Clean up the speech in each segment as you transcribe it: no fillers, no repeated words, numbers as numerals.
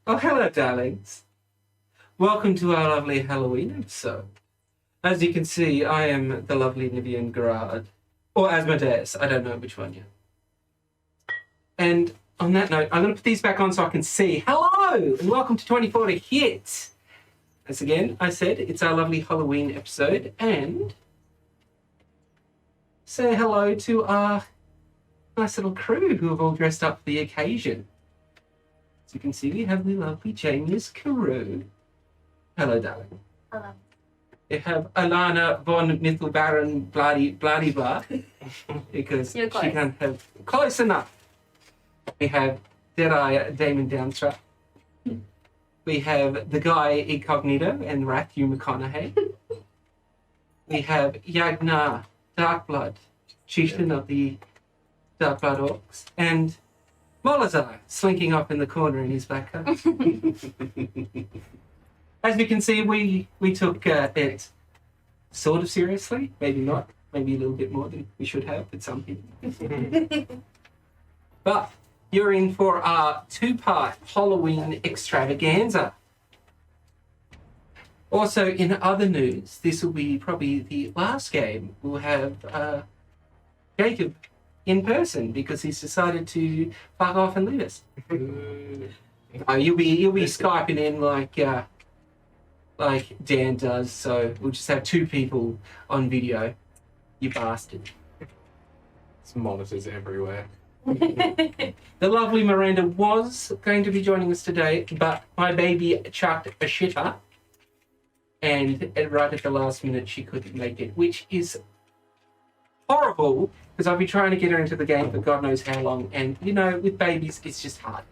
Oh, hello, darlings. Welcome to our lovely Halloween episode. As you can see, I am the lovely Nivian Gerard. Or Asmodeus, I don't know which one yet. And on that note, I'm going to put these back on so I can see. Hello, and welcome to 24 to Hit. As again, I said, it's our lovely Halloween episode, and say hello to our nice little crew who have all dressed up for the occasion. As you can see, we have the lovely Jami's Karou. Hello, darling. Hello. We have Elanna von Mittelbaron bloody blah because she can't have close enough. We have Deadeye Damon Downstrap. We have the guy Incognito and Wrath Hugh McConaughey. We have Yagnar Darkblood, chieftain of the Darkblood Orcs, and Molazar slinking up in the corner in his black coat. As you can see, we took it sort of seriously, maybe not, maybe a little bit more than we should have with some people. But you're in for our two-part Halloween extravaganza. Also, in other news, this will be probably the last game we'll have Jacob in person because he's decided to fuck off and leave us. You'll be Skyping in like Dan does, so we'll just have two people on video. You bastard. There's monitors everywhere. The lovely Miranda was going to be joining us today, but my baby chucked a shitter, and right at the last minute she couldn't make it, which is horrible, because I've been trying to get her into the game for God knows how long, and, you know, with babies, it's just hard.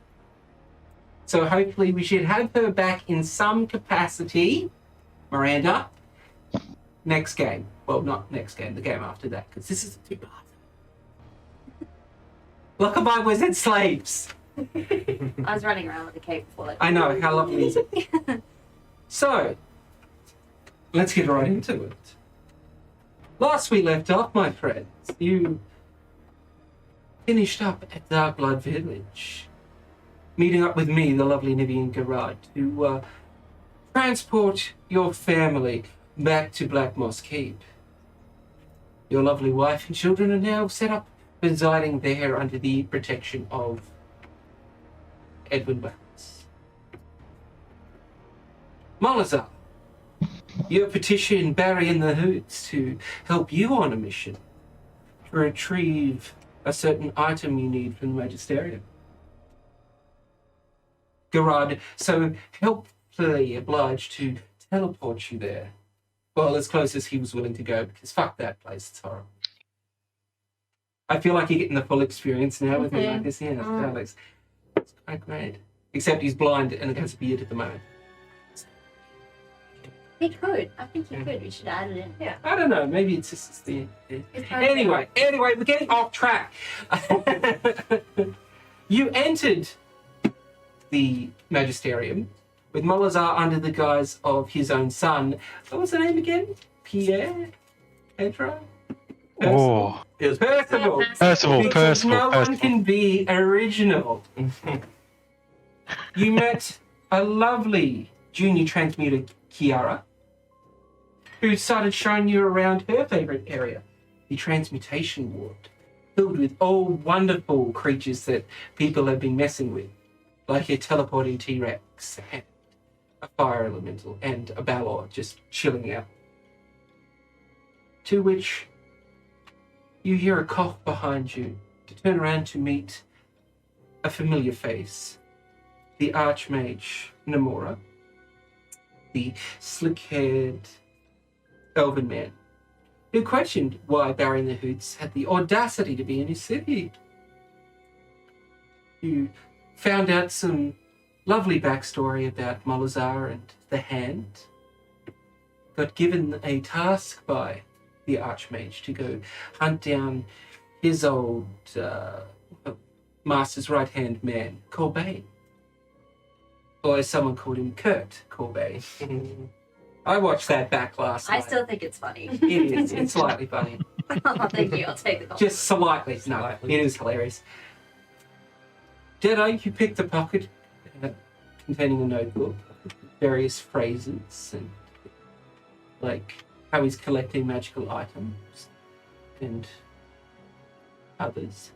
So hopefully we should have her back in some capacity, Miranda, next game. Well, not next game, the game after that, because this is a two-part. Look at my wizard slaves. I was running around with a cape before. I know, how lovely is it? So, let's get right into it. Last we left off, my friends, you finished up at Darkblood Village, meeting up with me, the lovely Nivian Gerard, to transport your family back to Black Moss Keep. Your lovely wife and children are now set up residing there under the protection of Edwin Wells. Molazar, you petitioned Barry and the Hoots to help you on a mission to retrieve a certain item you need from the Magisterium. Gerard so helpfully obliged to teleport you there. Well, as close as he was willing to go, because fuck that place, it's horrible. I feel like you're getting the full experience now with me like this. Yeah, Alex. It's quite great. Except he's blind and has a beard at the moment. He could. I think he could. We should add it in. Yeah. I don't know. Maybe it's just the... Anyway, we're getting off track. You entered the Magisterium with Molazar under the guise of his own son. What was the name again? Pierre? Pedro? Oh, It was Percival. Percival. No one can be original. You met a lovely junior transmuter, Kiara, who started showing you around her favourite area, the transmutation ward, filled with all wonderful creatures that people have been messing with, like a teleporting T-Rex and a fire elemental and a Balor just chilling out. To which you hear a cough behind you to turn around to meet a familiar face, the Archmage Namora, the slick-haired elven man, who questioned why Barry and the Hoots had the audacity to be in his city. You found out some lovely backstory about Molazar and the Hand, got given a task by the Archmage to go hunt down his old master's right-hand man, Corbane. Or as someone called him, Kurt Corbane. I watched that back last night. I still think it's funny. It is. It's slightly funny. Oh, thank you. I'll take the call. Just slightly. No, it is hilarious. Deadeye, you picked the pocket containing a notebook, various phrases, and like how he's collecting magical items and others.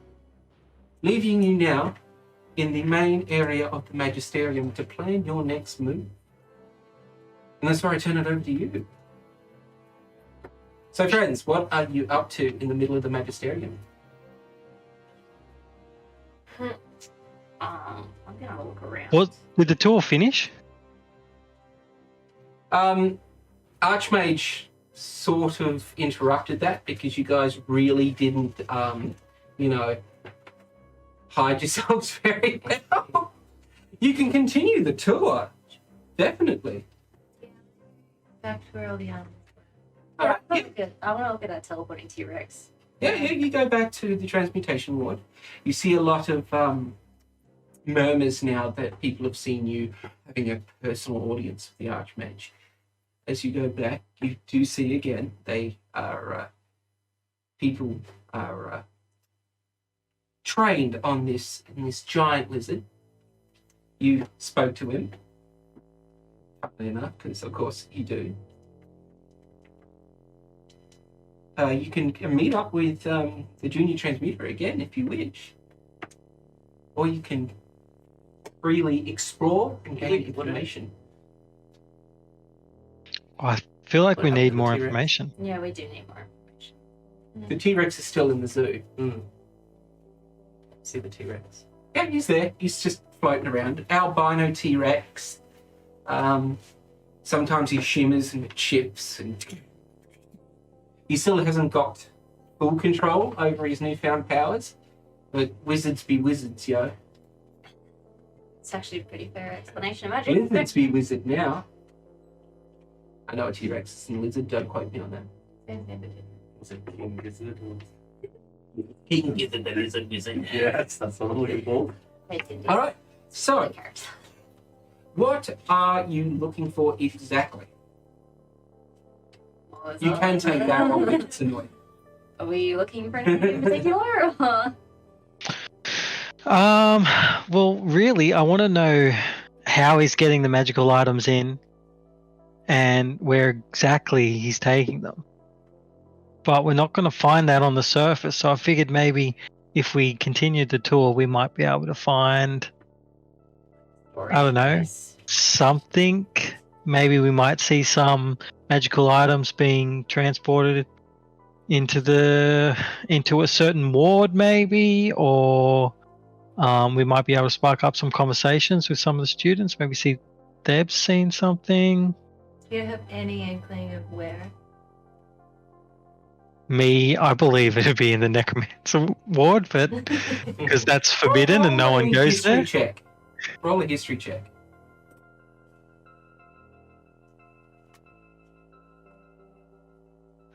Leaving you now in the main area of the Magisterium to plan your next move. And that's where I turn it over to you. So friends, what are you up to in the middle of the Magisterium? I'm gonna look around. What did the tour finish? Archmage sort of interrupted that because you guys really didn't, hide yourselves very well. You can continue the tour, definitely. Back to where all the animals Yeah, Alright, I want to look at that teleporting T-Rex. Yeah, you go back to the transmutation ward. You see a lot of murmurs now that people have seen you having a personal audience with the Archmage. As you go back, you do see again, people are trained on this giant lizard. You spoke to him, funnily enough, because of course you do. You can meet up with the junior transmuter again if you wish. Or you can freely explore and gain information. I feel like What we happened need to the more T-Rex? information. Yeah, we do need more information. The T-Rex is still in the zoo. See the T-Rex? Yeah, he's there. He's just floating around. Albino T-Rex. Sometimes he shimmers and chips, and he still hasn't got full control over his newfound powers. But wizards be wizards, yo. It's actually a pretty fair explanation. Imagine. Lizards be wizard now. I know a T-Rex is a lizard. Don't quote me on that. Was it King Gizzard? King Gizzard, the lizard wizard. Yes, that's what I'm looking for. All right. So, what are you looking for exactly? You can take that one, but it's annoying. Are we looking for anything in particular? Or? Well, really, I want to know how he's getting the magical items in and where exactly he's taking them. But we're not going to find that on the surface, so I figured maybe if we continued the tour, we might be able to find, I don't know, something. Maybe we might see some magical items being transported into a certain ward, maybe, or we might be able to spark up some conversations with some of the students. Maybe see Deb's seen something. Do you have any inkling of where? Me, I believe it'd be in the necromancer ward, but because that's forbidden and no one goes there. Check. Roll a history check.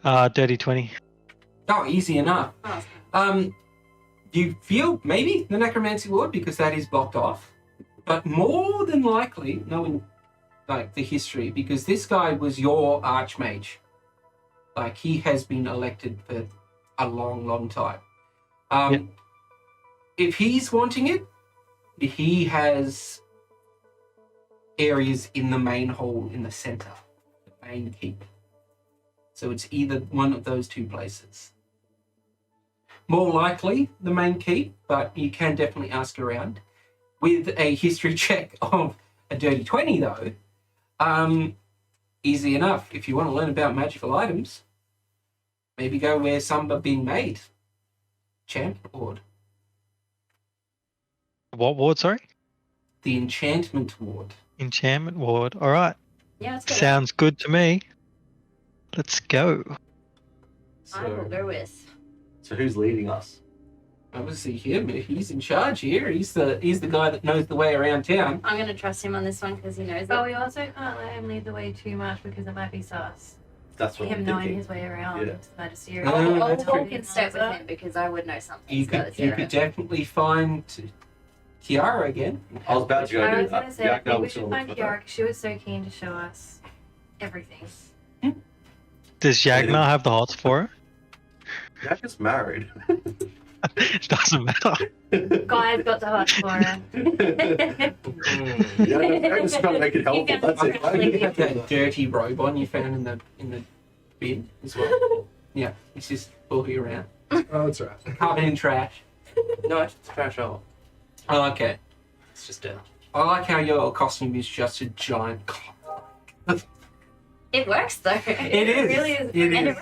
Dirty 20. Oh, easy enough. You feel maybe the necromancy ward because that is blocked off, but more than likely, knowing like the history, because this guy was your archmage. Like he has been elected for a long, long time. Yep. If he's wanting it, he has areas in the main hall in the center, the main keep. So it's either one of those two places. More likely the main keep, but you can definitely ask around. With a history check of a dirty 20 though, easy enough. If you want to learn about magical items, maybe go where some are being made. Champ ward. What ward, sorry? The enchantment ward. Enchantment ward. All right. Yeah, let's go. Sounds good to me. Let's go. I will So, go with. so who's leading us? Obviously him. He's in charge here. He's the guy that knows the way around town. I'm going to trust him on this one because he knows But it. we also can't let him lead the way too much because it might be sus. That's what Him I'm knowing thinking. his way around Yeah. the Magisterium. Oh, I'll that's walk true. in step with him because I would know something You about could the T-Rex. definitely find Kiara again. I was about to go I do was going to say, I Yagnar think we was should gonna find look for Kiara because she was so keen to show us everything. Does Yagnar have the hots for her? that. Yagnar's married. Doesn't matter. Guys got to ask for it. Yeah, I just trying to make it helpful. You That's can- it. You have that dirty robe on you found in the bin as well. Yeah, it's just walking around. Oh, that's right. Covered in trash. No, it's trash out. Oh, okay. It's just down. I like how your costume is just a giant cock. It works though. It is. really is. It And is.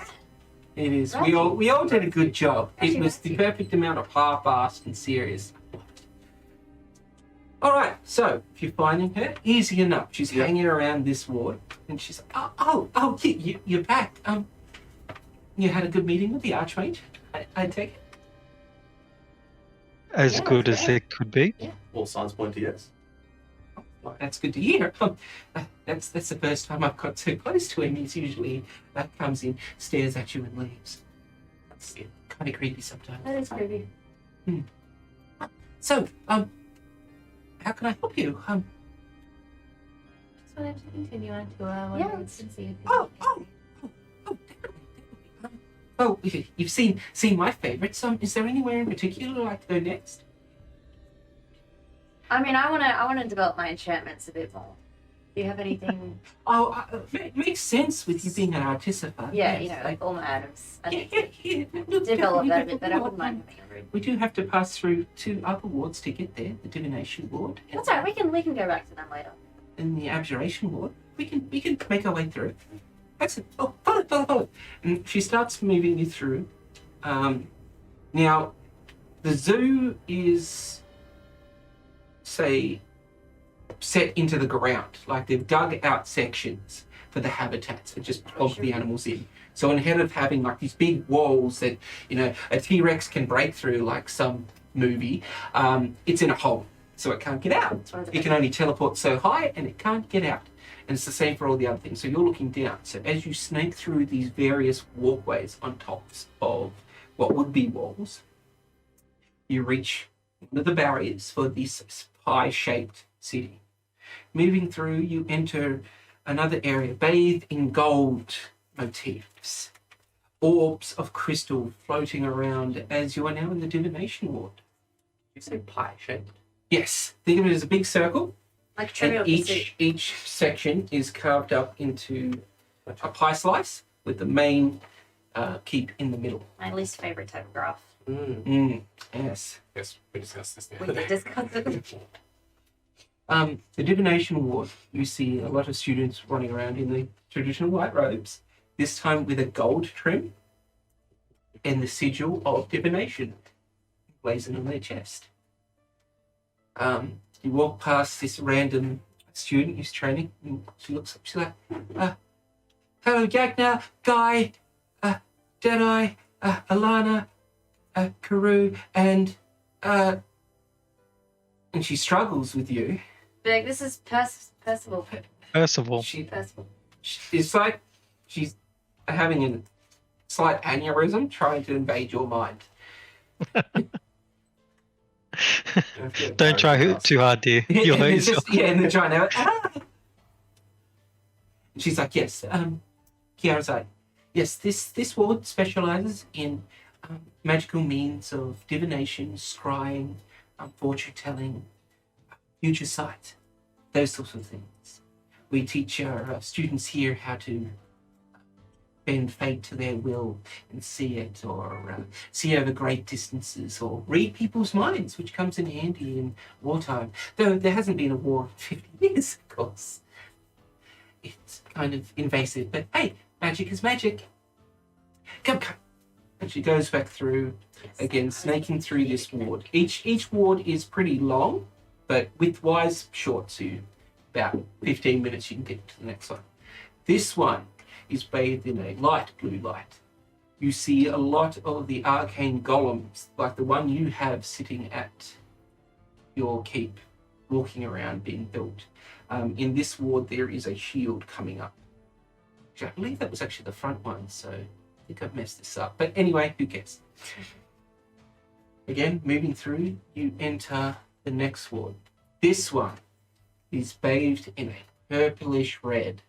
It is. We all did a good job. It Actually, was the that's perfect amount of half-assed and serious. All right. So if you're finding her, easy enough. She's hanging around this ward, and she's like, oh, you're back. You had a good meeting with the Archmage. I take it. As Yeah, good that's as it could be. All signs point to yes. Well, that's good to hear. That's the first time I've got so close to him. He's usually comes in, stares at you, and leaves. That's kind of creepy sometimes. That is creepy. So, how can I help you? Just wanted to continue on to Yeah, and let's- see if Definitely. Oh, you've seen my favorites. Is there anywhere in particular I'd like to go next? I mean, I wanna develop my enchantments a bit more. Do you have anything? Oh, it makes sense with you being an artificer. Yeah, yes. you know, like all my items. I Yeah, think yeah. Look, develop definitely, that a bit better. I definitely. wouldn't mind having a room. We do have to pass through 2 other wards to get there: the divination ward That's alright. We can go back to them later. and the abjuration ward. We can make our way through. Excellent. Oh, follow. And she starts moving you through. Now, the zoo is, say, set into the ground. Like they've dug out sections for the habitats and just plugged the animals in. So instead of having like these big walls that, a T-Rex can break through like some movie, it's in a hole. So it can't get out. It's one of the It can only teleport so high and it can't get out. And it's the same for all the other things. So you're looking down. So as you snake through these various walkways on tops of what would be walls, you reach one of the barriers for this pie-shaped city. Moving through, you enter another area bathed in gold motifs. Orbs of crystal floating around as you are now in the divination ward. You say pie shaped. Yes, think of it as a big circle. Like Trivial And Pursuit. each section is carved up into a pie slice with the main keep in the middle. My least favorite type of graph. Yes. Yes, we discussed this the We other did day. discuss it. The divination ward, you see a lot of students running around in the traditional white robes, this time with a gold trim and the sigil of divination blazoned on their chest. You walk past this random student who's training, and she looks up, she's like, hello, Yagnar, Guy, Deadeye, Elanna, Karou, and she struggles with you. Big. This is Percival. Percival. Percival. It's like she's having a slight aneurysm trying to invade your mind. Don't try too hard, dear. You'll hurt And it's yourself. just- yeah, and they're trying to. And she's like, yes, Kiara's like, yes, this ward specializes in magical means of divination, scrying, fortune telling, future sight, those sorts of things. We teach our students here how to bend fate to their will and see it, or see over great distances, or read people's minds, which comes in handy in wartime. Though there hasn't been a war in 50 years, of course. It's kind of invasive, but hey, magic is magic. Come. And she goes back through, again, snaking through this ward. Each ward is pretty long, but width-wise, short, so about 15 minutes you can get to the next one. This one is bathed in a light blue light. You see a lot of the arcane golems, like the one you have sitting at your keep, walking around being built. In this ward, there is a shield coming up. I believe that was actually the front one, so I think I've messed this up. But anyway, who cares? Again, moving through, you enter the next ward. This one is bathed in a purplish red.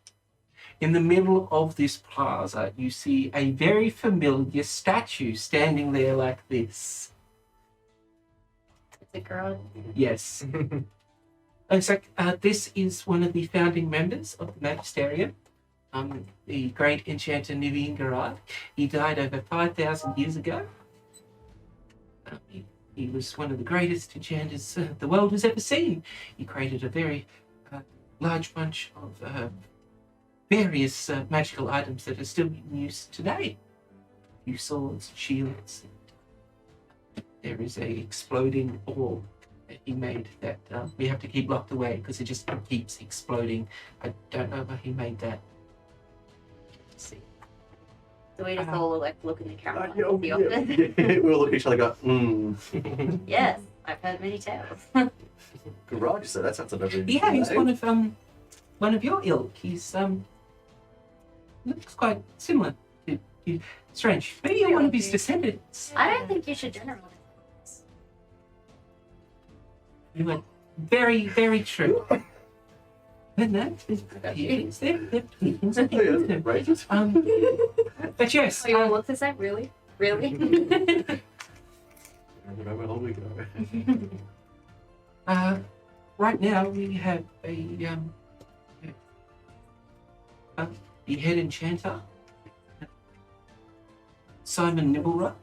In the middle of this plaza, you see a very familiar statue standing there like this. The girl. Yes. Looks like this is one of the founding members of the Magisterium. The great enchanter Nix'aa. He died over 5,000 years ago. He was one of the greatest enchanters the world has ever seen. He created a very large bunch of various magical items that are still in use today. A few swords, shields. There is a exploding orb that he made that we have to keep locked away because it just keeps exploding. I don't know why he made that. Let's see. So we just all look in the camera like, Yeah, the office. we all look at each other and go, Yes, I've heard many tales. Garage, so that sounds like a Yeah, he's one of your ilk. He's looks quite similar to you. Strange. Maybe you're one of his descendants. I don't think you should generalize. You were very, very true. And that is Right? but yes, Oh, you want to look the same? Really? Really? Remember how we go. right now we have the head enchanter, Simon Nibblera.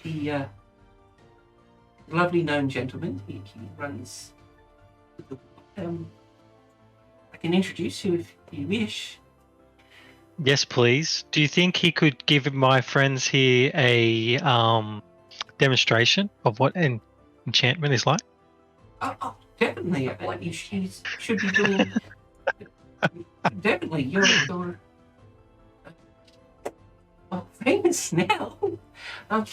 The lovely gnome gentleman. He runs. I can introduce you if you wish. Yes, please. Do you think he could give my friends here a demonstration of what an enchantment is like? Oh, definitely. You should be doing. Definitely, you're famous now. Yeah,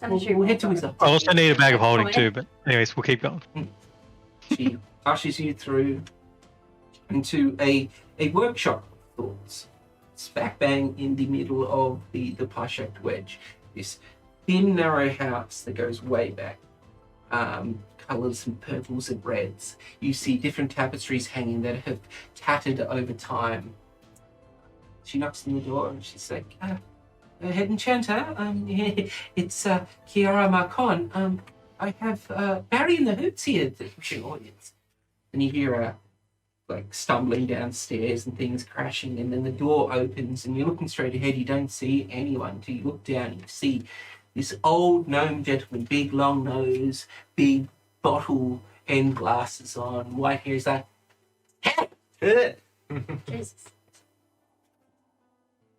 we'll head to his office. I also need a bag of holding too, but anyways, we'll keep going. She ushers you through into a workshop of thoughts. It's back bang in the middle of the pie-shaped wedge. This thin, narrow house that goes way back. Colours and purples and reds. You see different tapestries hanging that have tattered over time. She knocks on the door and she's like, head enchanter, it's Kiara Marcon. I have Barry and the Hoots here, the pushing audience. And you hear her stumbling downstairs and things crashing, and then the door opens and you're looking straight ahead. You don't see anyone until you look down and you see this old gnome gentleman, big long nose, big bottle end glasses on, white hair. He's like, hey, Jesus.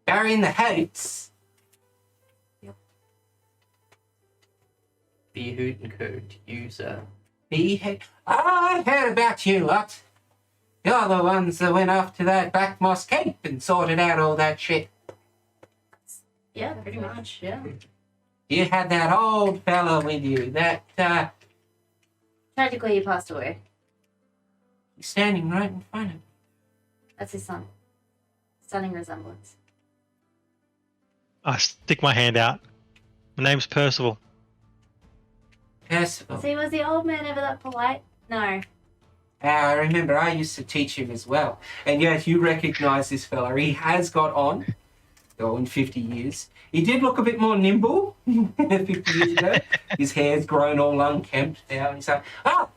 Barry and the Hoots. The Hoot and Code user. I heard about you lot. You're the ones that went off to that Black Moss Cape and sorted out all that shit. Yeah, pretty much, yeah. You had that old fella with you, that, Tragically, he passed away. he's standing right in front of me. That's his son. Stunning resemblance. I stick my hand out. My name's Percival. Percival. See, was the old man ever that polite? No. I remember I used to teach him as well. And yes, you recognise this fella. He has got on, in 50 years. He did look a bit more nimble 50 years ago. His hair's grown all unkempt now. He's like, how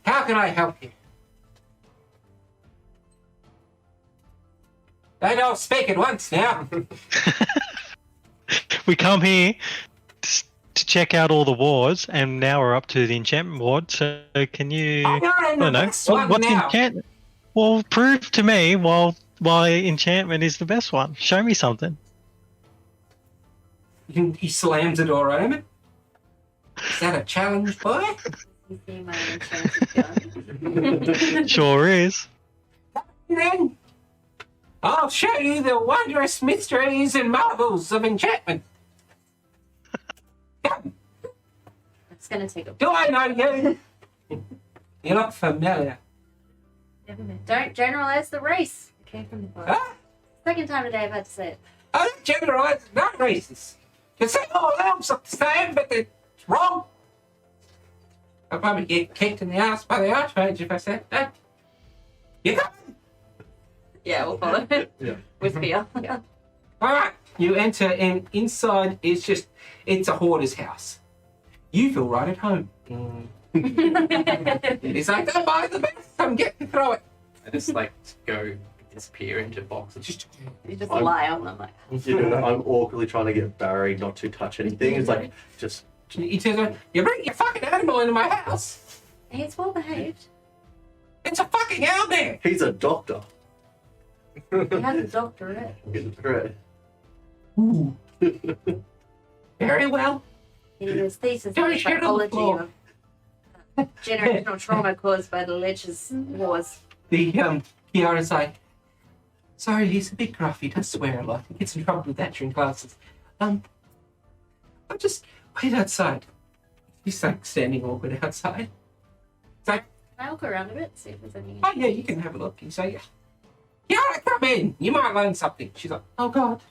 can I help you? They don't speak at once now. We come here to check out all the wards, and now we're up to the enchantment ward. So can you? You're in I the don't know. best one What's now. enchantment? Well, prove to me why enchantment is the best one. Show me something. He slams the door open. Is that a challenge, boy? You see my enchanted gun? Sure is. Then I'll show you the wondrous mysteries and marvels of enchantment. It's gonna take a... Do I know you? You look familiar. Never met. Don't generalize the race. It came from the bar. Huh? Second time today I've had to say it. I don't generalise, not racist. You say all elves look the same, but it's wrong. I'll probably get kicked in the ass by the Archmage if I said that. You got it? Yeah, we'll follow it. Yeah. With fear. All right. You enter, and inside is it's a hoarder's house. You feel right at home. He's like, don't buy the best. I'm getting to throw it. I just like go disappear into boxes. Just You just I'm- lie on them like. You know, I'm awkwardly trying to get Barry not to touch anything. It's like just he turns around. You bring your fucking animal into my house. He's well behaved. It's a fucking owlbear. he's a doctor. He has a doctorate. Get the thread. Ooh. Very well. He did his thesis Don't on shit on the psychology floor. of generational trauma caused by the Lich's wars. The Kiara's like, sorry, he's a bit gruff. He does swear a lot. He gets in trouble with that during classes. I'll just wait outside. He's like standing awkward outside. It's like, Can I look around a bit, see if there's any? oh yeah, you can have a look. He's like, Kiara, come in. You might learn something. She's like, oh god.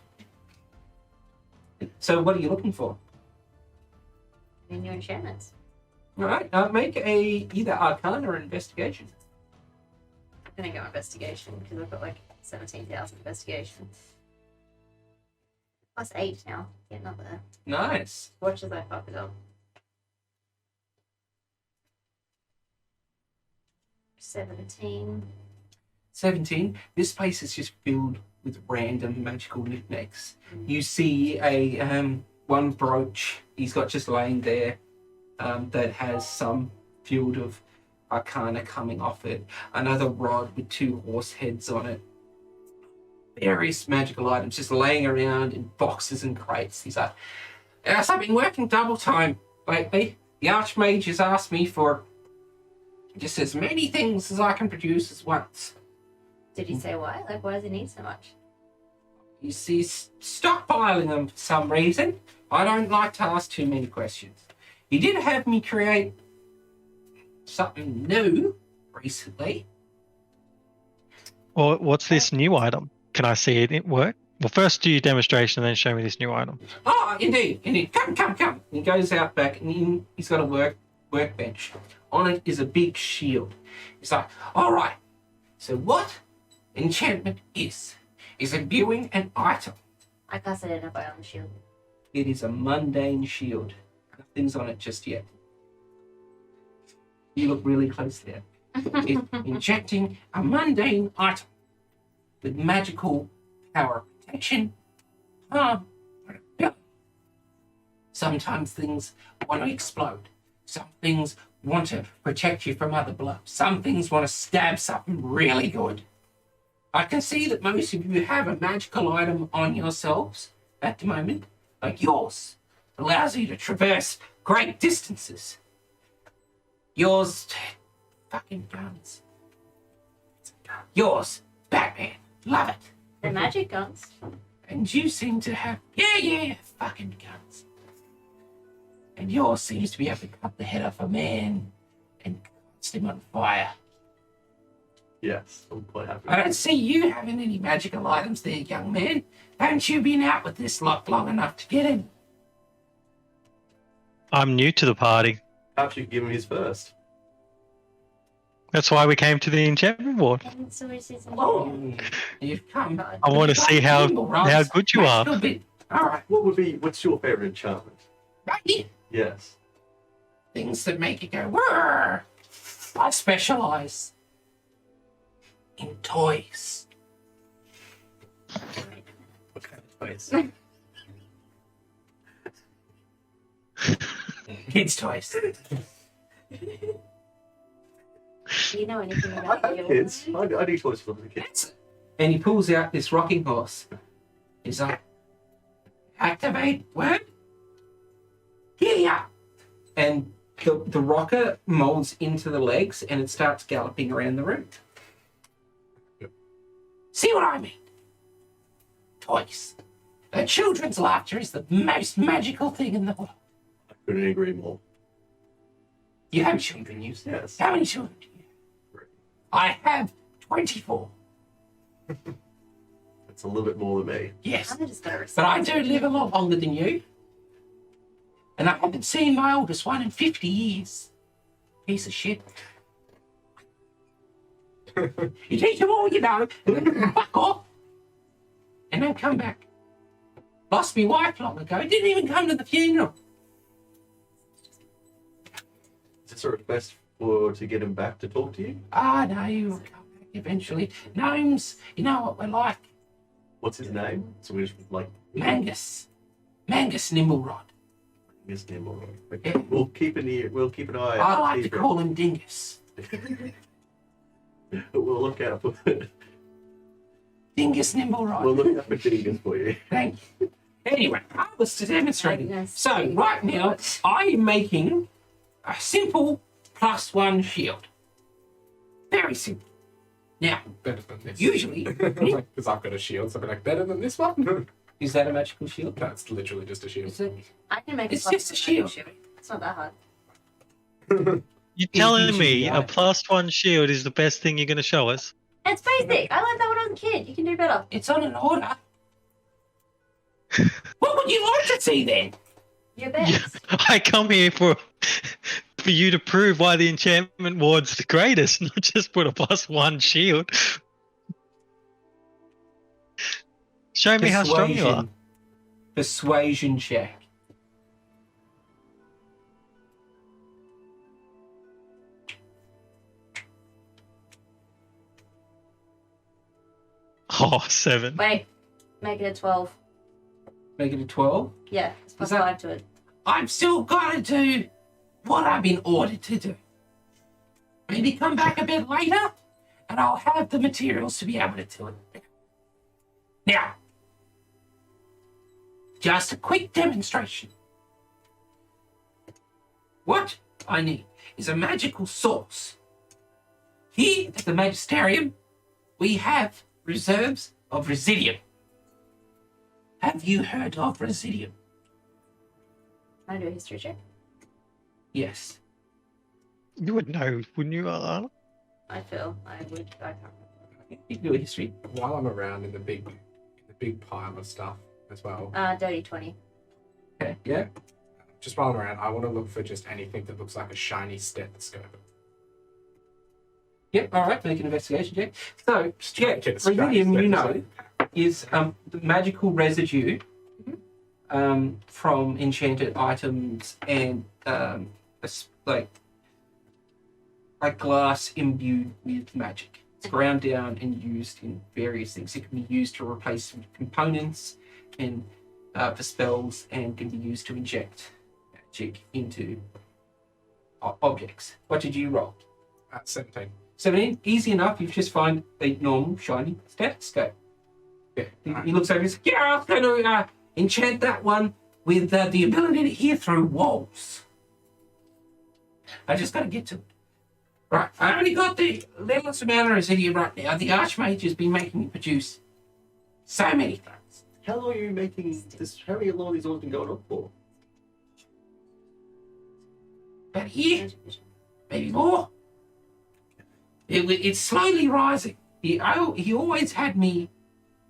So what are you looking for? In your enchantments. All right, make either Arcana or Investigation. I'm gonna go investigation because I've got like 17,000 investigation. Plus 8 now. Getting up there. Nice. Watch as I fuck it up. 17. 17. This place is just filled with random magical knickknacks. You see a one brooch he's got just laying there that has some field of arcana coming off it. Another rod with 2 horse heads on it. Various magical items just laying around in boxes and crates. He's like, yes, I've been working double time lately. The Archmage has asked me for just as many things as I can produce at once. Did he say why? Like, why does he need so much? He's stockpiling them for some reason. I don't like to ask too many questions. He did have me create something new recently. Well, what's this new item? Can I see it work? Well, first do your demonstration and then show me this new item. Oh, indeed. Come. He goes out back and he's got a workbench. On it is a big shield. He's like, all right, so what enchantment is imbuing an item. I can't identify on the shield. It is a mundane shield. Nothing's on it just yet. You look really close there. It's enchanting a mundane item with magical power, protection, harm, or ability. Sometimes things want to explode. Some things want to protect you from other blows. Some things want to stab something really good. I can see that most of you have a magical item on yourselves at the moment, like yours. Allows you to traverse great distances. Yours, fucking guns. Yours, Batman. Love it. The magic guns. And you seem to have, yeah, fucking guns. And yours seems to be able to cut the head off a man and cast him on fire. Yes, I'm quite happy. I don't see you having any magical items there, young man. Haven't you been out with this lot long enough to get him? I'm new to the party. Perhaps you could give him his first. That's why we came to the enchantment ward. And so is his Oh, you've come. I want to see how good you are. All right, What's your favorite enchantment? right here. Yes. Things that make you go, whirr. I specialize in toys. What kind of toys? Kids' toys. Do you know anything I about have the kids. I do toys for the kids. And he pulls out this rocking horse. He's like, activate word? Giddy up! And the rocker molds into the legs and it starts galloping around the room. Yep. See what I mean? Toys. A children's laughter is the most magical thing in the world. I couldn't agree more. You have children, you say? Yes. How many children do you have? 3. I have 24. That's a little bit more than me. Yes. I'm just gonna But I do live a lot longer than you. And I haven't seen my oldest one in 50 years. Piece of shit. You teach them all you know, and then fuck off. And then come back. Lost me wife long ago. Didn't even come to the funeral. Is there a request to get him back to talk to you? Ah, no, you'll come back eventually. Gnomes, you know what we're like. What's his name? So we just like Mangus. Mangus Nimblrod. Miss Nimble. Okay. Yeah. We'll keep an eye I out. like to call him Dingus. We'll look out for Dingus Nimblrod. we'll look out for Dingus for you. Thank you. Anyway, I was demonstrating. Goodness. So right now, I am making a simple +1 shield. Very simple. Now, Better than this. usually, Because I've got a shield, so I'll be like, better than this one? is that a magical shield? That's literally just a shield. Is it? I can make It's a just a shield. It's not that hard. You're telling usually me a are. +1 shield is the best thing you're going to show us? It's basic. I learned that when I was a kid. You can do better. It's on an order. What would you like to see then? You're best. I come here for you to prove why the enchantment ward's the greatest, not just put a +1 shield. Show me how strong you are. Persuasion check. Oh, 7. Wait. Make it a 12. Make it a 12. Yeah. It's plus Is that- 5 to it. I'm still gonna do what I've been ordered to do. Maybe come back a bit later, and I'll have the materials to be able to do it. Now, just a quick demonstration. What I need is a magical source. Here at the Magisterium, we have reserves of Residium. Have you heard of Residium? Can I do a history check? Yes. You would know, wouldn't you, Elanna? I feel I would. I can't remember. You can do a history. While I'm around in the big pile of stuff as well, Dirty 20. Okay, yeah. just while I'm around, I want to look for just anything that looks like a shiny stethoscope. Yep, all right, make an investigation check. So, yeah, Get a strange Residium, you know, stethoscope. is the magical residue from enchanted items and like glass imbued with magic. It's ground down and used in various things. It can be used to replace components and for spells, and can be used to inject magic into objects. What did you roll? 17. 17, easy enough. You just find a normal shiny stethoscope. Yeah. He looks over and says, yeah, I was going to enchant that one with the ability to hear through walls. I just got to get to it. Right, I only got the littlest amount of residuum right now. The Archmage has been making me produce so many things. How long are you making this? How many long these orders been going on for? About a year, maybe more. It's slowly rising. He always had me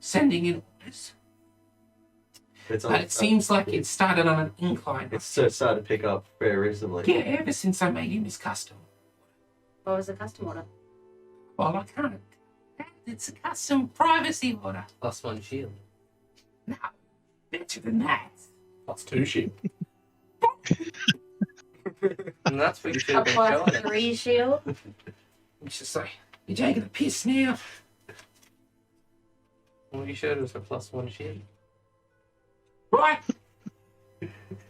sending in orders. It's But it seems like it started on an incline. It's started to pick up very recently. Yeah, ever since I made him his custom. What was the custom order? Well, I can't. It's a custom privacy order. +1 shield. No, better than that. +2 shield. And that's what you should A have been showing plus us. 3 shield? It's just like, you're taking the piss now. What you showed us a +1 shield. Right.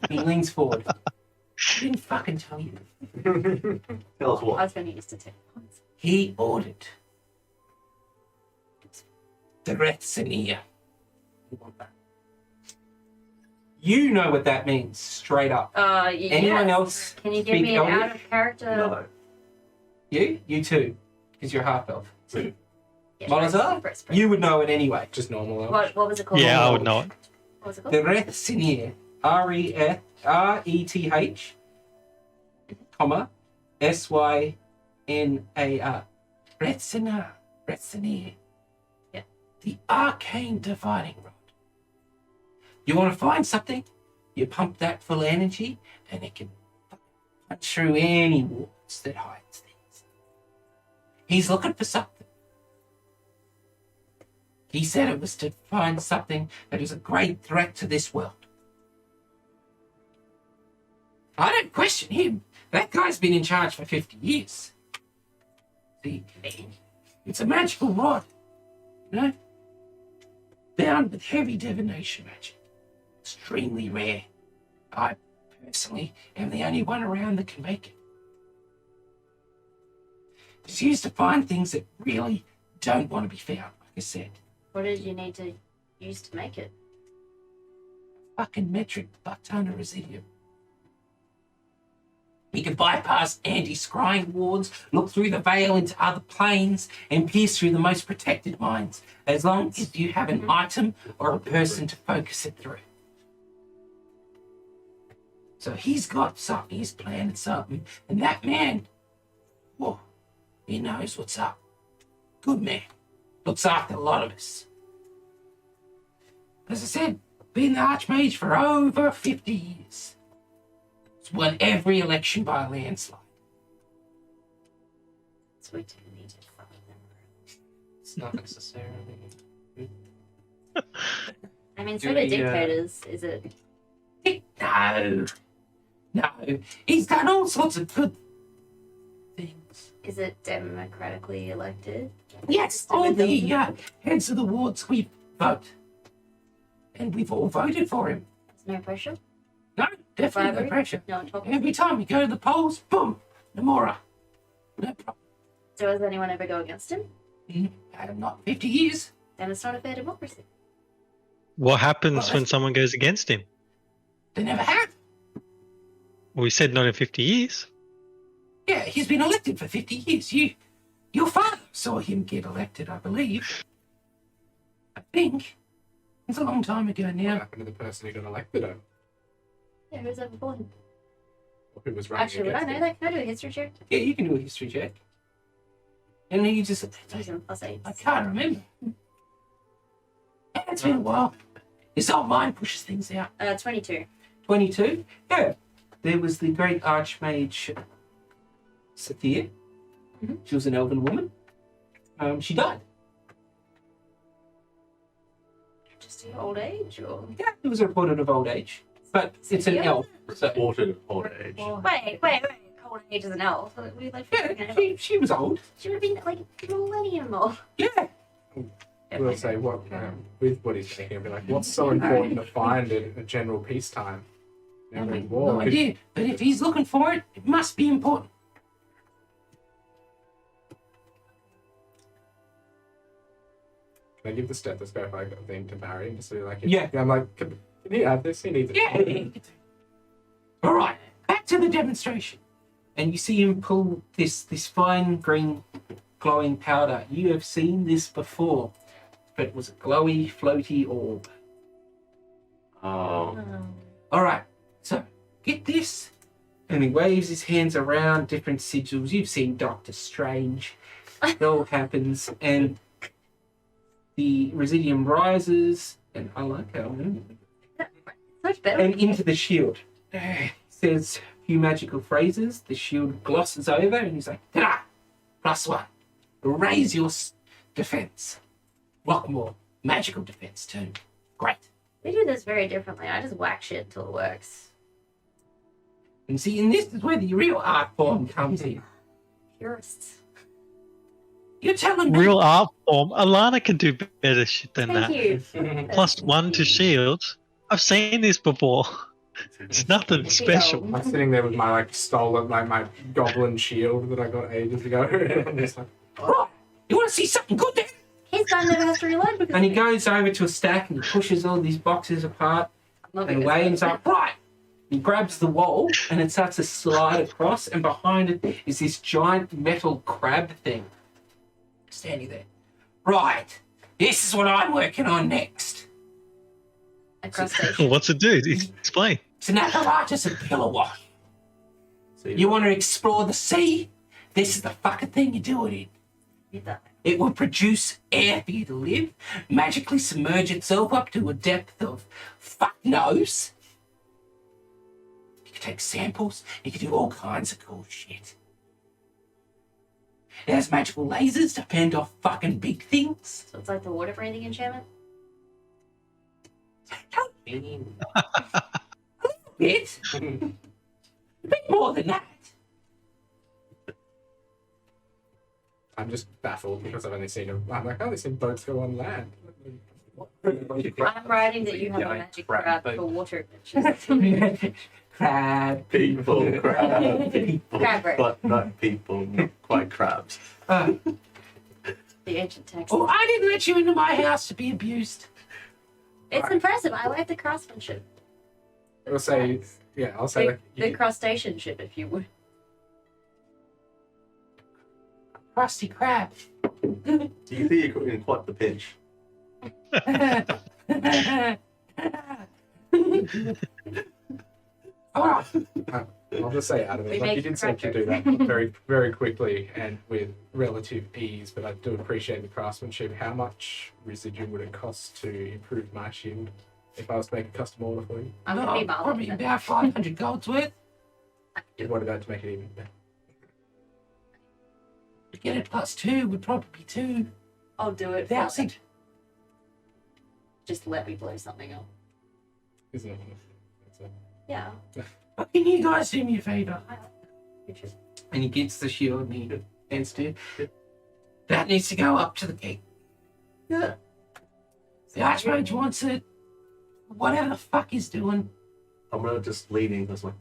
He leans forward. I didn't fucking tell you. Tell us I what. was going to use the 10 points. He ordered the Retsania. You want that? You know what that means, straight up. Anyone yes. else Can you give speak me an Elvish? out of character? No. You too, because you're half elf. Yeah, Malazar? press. You would know it anyway. Just normal elf. What was it called? Yeah, I would know it. What was it called? The Retsania. Rethh, comma, Synar. Retsania. Yeah. The arcane dividing rod. You want to find something? You pump that full of energy, and it can punch through any walls that hides things. He's looking for something. He said it was to find something that is a great threat to this world. I don't question him. That guy's been in charge for 50 years. See, it's a magical rod, you know? Bound with heavy divination magic. Extremely rare. I personally am the only one around that can make it. It's used to find things that really don't want to be found, like I said. What did you need to use to make it? Fucking metric butt-ton of residuum. He can bypass anti-scrying wards, look through the veil into other planes, and pierce through the most protected minds, as long as you have an item or a person to focus it through. So he's got something, he's planted something, and that man, whoa, he knows what's up. Good man. Looks after a lot of us. As I said, been the Archmage for over 50 years. He's won every election by a landslide. So we didn't need to fucking remember. It's not necessarily. I mean, so Do do we, dictators. Is it? No. He's done all sorts of good things. Is it democratically elected? Yes, all the heads of the wards we vote. And we've all voted for him. There's no pressure. No, definitely no Bribery? pressure. No one talking. Every time we go to the polls, boom, Namora. No problem. So does anyone ever go against him? Had him not 50 years. Then it's not a fair democracy. What happens when someone goes against him? They never have. Well, we said not in 50 years. Yeah, he's been elected for 50 years. Your father saw him get elected, I believe. I think. It's a long time ago What now. happened to the person who got elected? Or Yeah, who's ever born? who was running Actually, would I against know him? that? Can I do a history check? Yeah, you can do a history check. And then you just... Using +8. I can't remember. Yeah, it's been a while. This old mind pushes things out. 22. 22? Yeah. There was the great Archmage Sathir. Mhm. She was an elven woman. She died. Just in old age, or? Yeah, it was reported of old age. But it's an Yeah. elf. So, Reported old age. Wait. Old age is an elf. We like. yeah, she was old. She would have been like millennium old. Yeah. We'll say what with what he's thinking. I'll be like, what's so important to find in a general peacetime? Never in war. No idea. But if he's looking for it, it must be important. Can I give the stethoscope I got thing to Barry just so like Yeah. I'm like, can he have this? He needs it. Yeah. All right, back to the demonstration. And you see him pull this fine green glowing powder. You have seen this before, but it was a glowy, floaty orb. Oh. All right, so get this. And he waves his hands around different sigils. You've seen Doctor Strange. It all happens. And the residuum rises. And I like how Much better. and into the shield. Says a few magical phrases. The shield glosses over, and he's like, ta-da! +1. Raise your defense. Block more. Magical defense, too. Great. We do this very differently. I just whack shit until it works. And see, and this is where the real art form comes in. Purists. You're telling me... Real art form. Elanna can do better shit than Thank that. you. +1 to shields. I've seen this before. It's nothing special. I'm sitting there with my like stolen my goblin shield that I got ages ago. I'm just like, Right. You want to see something good then? His gun never has to reload because And he goes over to a stack and he pushes all these boxes apart and waves up. Right. He grabs the wall and it starts to slide across, and behind it is this giant metal crab thing standing there. Right. This is what I'm working on next. A crustacean. What's it do? Explain. It's an apparatus of kilowatt. So You want to explore the sea? This is the fucking thing you do it in. Read that. It will produce air for you to live, magically submerge itself up to a depth of fuck knows. You can take samples, you can do all kinds of cool shit. It has magical lasers to fend off fucking big things. So it's like the water breathing enchantment. A little bit. A bit more than that. I'm just baffled because I've only seen boats go on land. I'm writing that you have a Giant magic crab crab boat. for water adventures. Crab. People, crab, people, Crab bird. but not people, not quite crabs. The ancient text. Oh, I didn't let you into my house to be abused. It's impressive. I like the craftsmanship. I'll say, I'll say The, like, the crustaceanship, if you would. Crusty crab. Do you think you're in quite the pinch? Oh, I'll just say out of We it, like you make did seem to do crackers. that very, very quickly and with relative ease, but I do appreciate the craftsmanship. How much residuum would it cost to improve my shield if I was to make a custom order for you? I'm gonna be mild. probably about 500 golds worth. What about to make it even better? To get it +2 would probably be 2,000. I'll do it. For just let me blow something up. Isn't it? Yeah. But can you guys do me a favour? You should. And he gets the shield and he hands to you. That needs to go up to the gate. Yeah. The Archmage wants it. Whatever the fuck he's doing. I'm gonna just lean in. I was like,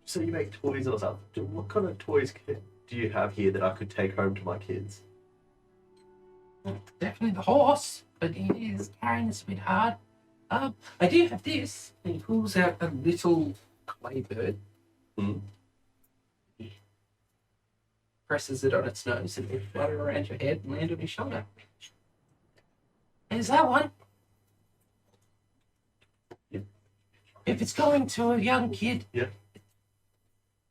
so you make toys or something? What kind of toys do you have here that I could take home to my kids? Definitely the horse, but it is carrying this a bit hard. I do have this. And he pulls out a little clay bird. Hmm. He presses it on its nose and it will flutter around your head and land on your shoulder. There's that one. Yep. If it's going to a young kid, Yep.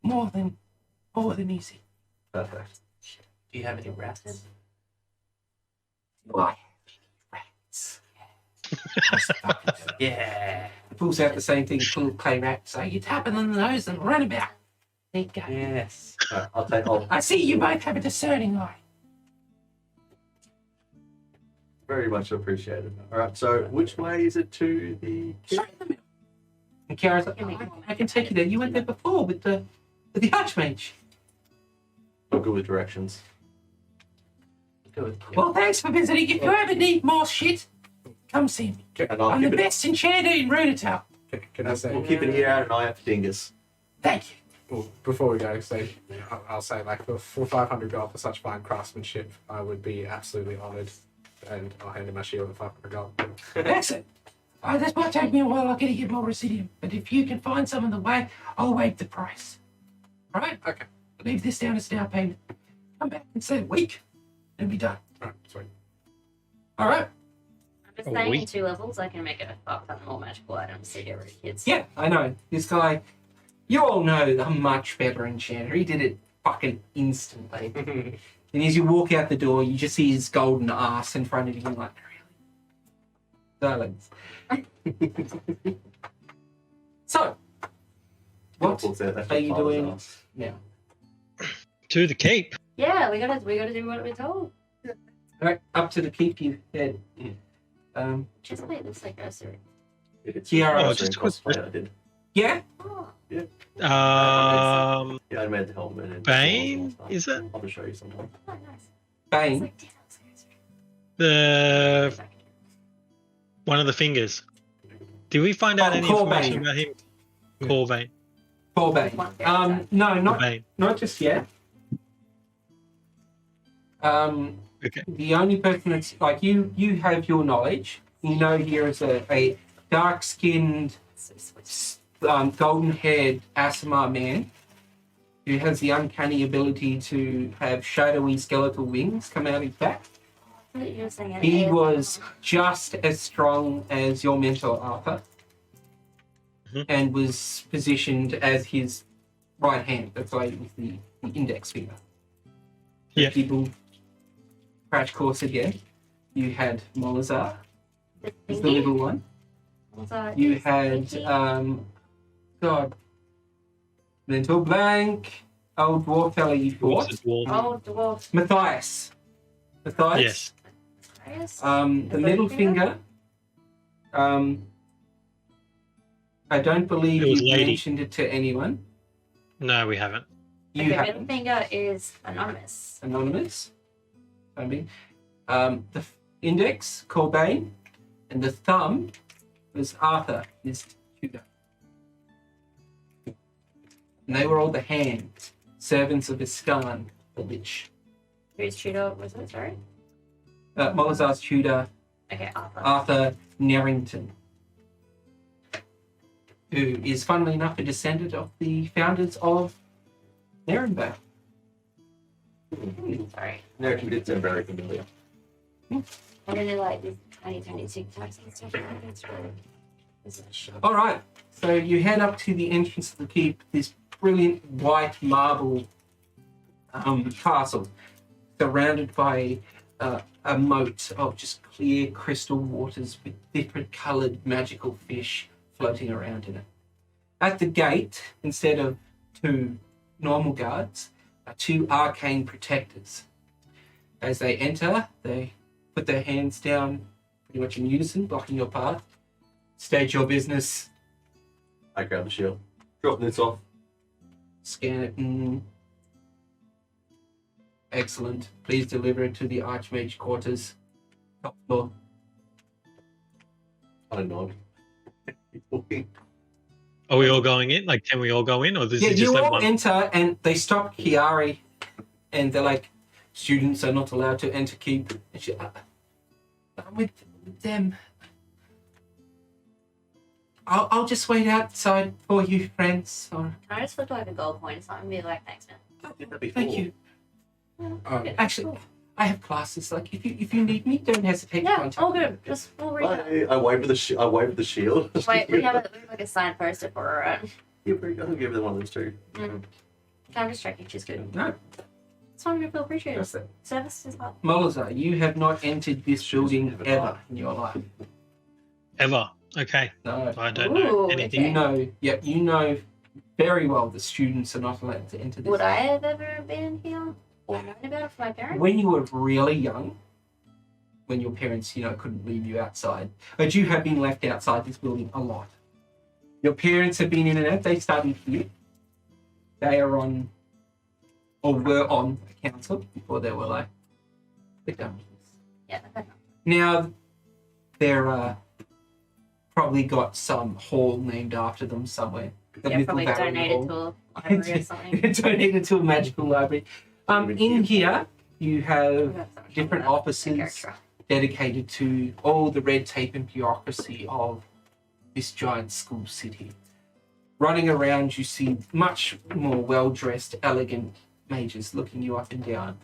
more than easy. Perfect. Do you have any rats? Why? Rats. Yeah. He pulls out the same thing, full of clay rats. So you tap it on the nose and run about. There you go. Yes. I'll take. I'll I see you both have a discerning eye. very much appreciate it. All right. So, which way is it to the? Straight in the middle. And Kiara's like, I can take you there. You went there before with the Archmage. I'm good with directions. Good. Well, thanks for visiting. If you ever need more shit, come see me. And I'll I'm the keep it. best enchanter in Runetal. Can I say? We'll keep an ear out and eye out for dingus. Thank you. Well, before we go, I'll say like for 500 gold for such fine craftsmanship, I would be absolutely honoured, and I'll hand in my shield at 500 gold. Excellent. This might take me a while. I'll get to get more residuum. But if you can find some on the way, I'll waive the price. All right? Okay. Leave this down as down payment. Come back in, say a week, and be done. All right. Sweet. All right? I'm just Oh, saying in wait. 2 levels I can make it a fuck ton more magical items to get rid of kids. Yeah, I know. This guy, you all know I'm much better enchanter. He did it fucking instantly. And as you walk out the door, you just see his golden ass in front of you, and like, really? Silence. So, what Pulls out that are you father's doing ass. now? To the cape. Yeah, we gotta do what we're told. All right, up to the keep you head. Just play this like nursery. It's Kiara. oh, Oh, just a quick I did. Yeah? Oh, Yeah, I made the helmet. And Bane, is it? I'll just show you sometime. oh nice. It's Bane. like 10 hours. The one of the fingers. Did we find out Oh, any Core information Bane. about him? Core Bane. Paul Bane. No, Bane. not just yet. Okay. The only person that's like you have your knowledge. You know here is a dark-skinned, So sweet. golden-haired Asimar man who has the uncanny ability to have shadowy skeletal wings come out his back. I thought you were saying He it. was just as strong as your mentor, Arthur, Mhm. and was positioned as his right hand. That's why it was the index finger. Yeah. People crash course again. You had Molazar, The is the thingy? little one. Was that You his had thingy? God, mental blank. Old dwarf fella you fought. Oh, dwarf. Matthias. Yes. Yes. The middle finger. I don't believe It was you lady. mentioned it to anyone. No, we haven't. You Okay, have middle finger is anonymous. anonymous. I mean, the index, Corbane, and the thumb was Arthur, his tutor. And they were all the hands, servants of Iskan, the Lich. Whose tutor was it? Sorry. Molazar's tutor, Okay, Arthur. Arthur Nerrington, who is, funnily enough, a descendant of the founders of Nerrenvale. Sorry. American did sound very familiar. I really like these tiny TikToks and stuff. It's really. This is a shit. All right, so you head up to the entrance of the keep, this brilliant white marble castle, surrounded by a moat of just clear crystal waters with different coloured magical fish floating around in it. At the gate, instead of 2 normal guards, are 2 arcane protectors. As they enter, they put their hands down pretty much in unison, blocking your path. State your business. I grab the shield. Dropping this off. Scan it. Excellent. Please deliver it to the Archmage quarters. Top floor. I nod. Are we all going in? Like, can we all go in, or this Yeah, is just you like all one? enter and they stop Kiari and they're like, students are not allowed to enter keep. And she, I'm with them. I'll just wait outside for you, friends. Or, Can I just flip like a gold coin or something and be like, thanks, man? That'd be thank cool. you. Okay, Actually, cool. I have classes. Like, if you need me, don't hesitate to Yeah, contact all me. good. Just we'll read it. I wave with the I wave with the shield. Wait, we have like a signed poster for her. Yeah, very good. I'll give them one of those too. Can I just check if she's good? No, It's fine. We feel appreciated. that's it. Service is up. Molazar, you have not entered this building ever in your life. Ever? Okay, No. I don't know Ooh, anything. You know, yep, you know very well the students are not allowed to enter this. Would I have ever been here or known about it from my parents? When you were really young, when your parents, couldn't leave you outside, but you have been left outside this building a lot. Your parents have been in and out. They studied here. They are on, or were on the council before they were like, they're done with this. Yeah. Okay. Now, they're probably got some hall named after them somewhere. The Yeah, Little probably Valley donated Hall. to a library or something. Donated to a magical library. In here, you have That's so much different fun. offices Character. dedicated to all the red tape and bureaucracy of this giant school city. Running around, you see much more well-dressed, elegant mages looking you up and down.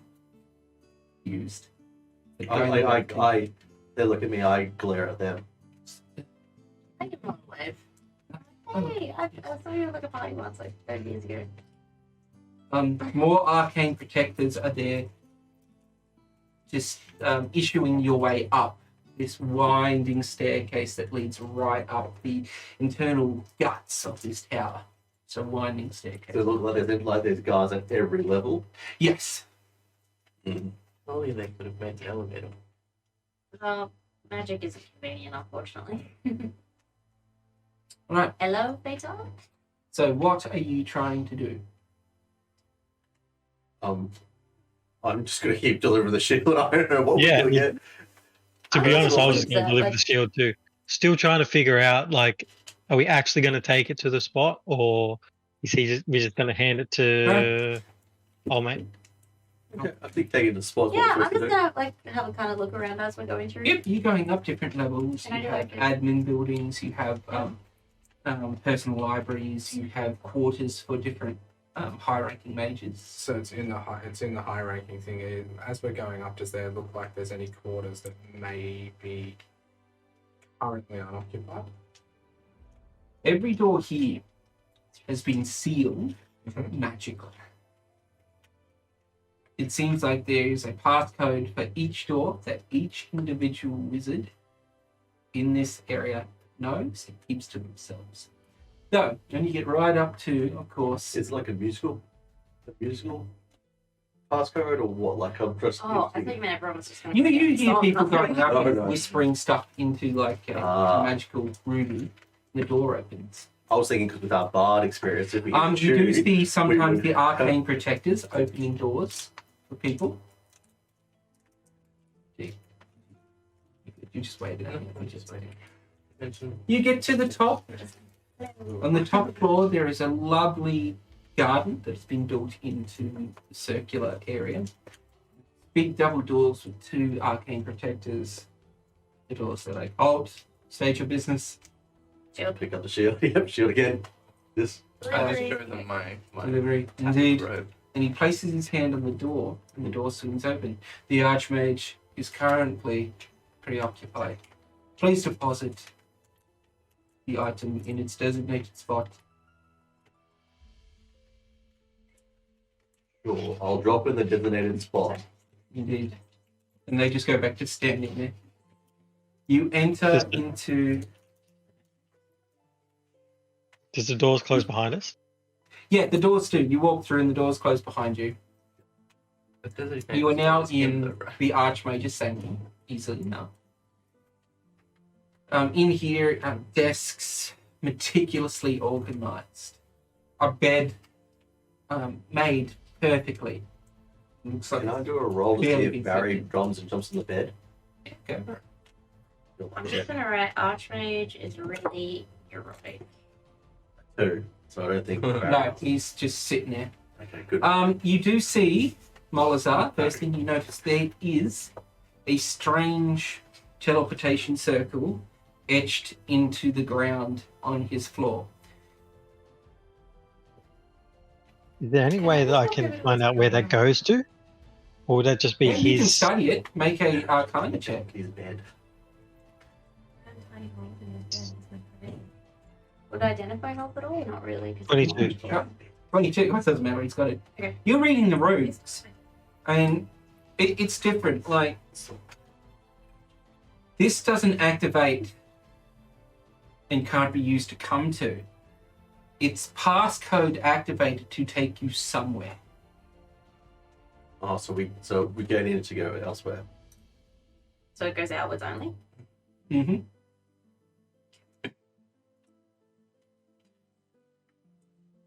Used. But going around- They look at me. I glare at them. I give them a wave. Hey, I saw you at a party once, like 30 years ago. More arcane protectors are there, just issuing your way up this winding staircase that leads right up the internal guts of this tower. It's a winding staircase. They look like there's guys at every level. Yes. Only they could have made the elevator. Well, magic isn't convenient, unfortunately. Right. Hello, Beta? So what are you trying to do? I'm just gonna keep delivering the shield. I don't know what Yeah. we're doing yet. To be I honest, I was was just going to like- deliver the shield too. Still trying to figure out, like, are we actually going to take it to the spot, or is we're just going to hand it to old mate? Okay, I think taking the spot. Yeah, I'm just gonna like have a kind of look around as we're going through. Yep, you're going up different levels. Can I You do have like admin buildings, you have personal libraries, you have quarters for different high-ranking mages. So it's in the high ranking thing. As we're going up, does there look like there's any quarters that may be currently unoccupied? Every door here has been sealed magically. It seems like there is a passcode for each door that each individual wizard in this area knows and keeps to themselves. So, when you get right up to, of course, It's like a musical passcode or what? Like I'm just. Oh, I thought you meant everyone's just gonna. you forget hear the people song. going up Oh, and no. whispering stuff into like a Ah. magical ruby. The door opens. I was thinking because with our bard experience, if we You do see sometimes would- the arcane protectors opening doors for people. You just waited. I'm just waiting. Mention. You get to the top. On the top floor, there is a lovely garden that's been built into the circular area. Big double doors with 2 arcane protectors. The doors are like, halt, state your business, pick up the shield. Yep, shield again. This. I just show them my delivery. Indeed. robe. And he places his hand on the door, and the door swings open. The Archmage is currently preoccupied. Please deposit the item in its designated spot. Sure, I'll drop in the designated spot. Indeed. And they just go back to standing there. You enter into... Does the doors close behind us? Yeah, the doors do. You walk through and the doors close behind you. But does it You are now make in sense though, the Archmage's sanctum, easily now. In here, desks meticulously organized. A bed made perfectly. Looks like Can I do a roll to see Barely if Barry infected. drums and jumps on the bed? Okay. I'm just gonna write Archmage is really erotic. 2. So I don't think. No, he's just sitting there. Okay, good. You do see Molazar. First thing you notice there is a strange teleportation circle etched into the ground on his floor. Is there any way that I can find out where that goes to? Or would that just be Yeah, you can his? study it. Make a Arcana check. His bed. Would identify help at all? Not really. 'Cause 22. Yeah. 22. It doesn't matter. He's got it. Okay. You're reading the runes, and it's different. Like this doesn't activate and can't be used to come to. It's passcode activated to take you somewhere. Oh, so we don't need to go elsewhere. So it goes outwards only. Mm-hmm.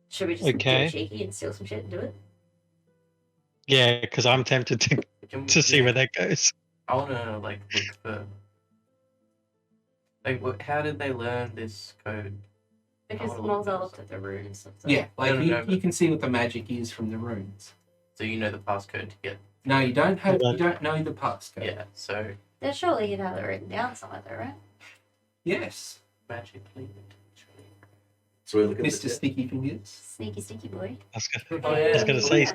Should we just Okay. get cheeky and steal some shit and do it? Yeah, because I'm tempted to see where that goes. I wanna like look for. Like, how did they learn this code? Because I wanna look Molza at looked at the runes. So Yeah, like No, you, no, you can see what the magic is from the runes. So you know the passcode to get. No, you don't have. Hold on. You don't know the passcode. Yeah. So Then surely he'd have it written down somewhere, though, right? Yes, magically. So we look at Mr. the Sticky Fingers. Sneaky, sneaky boy. I was gonna, Oh, I was gonna say,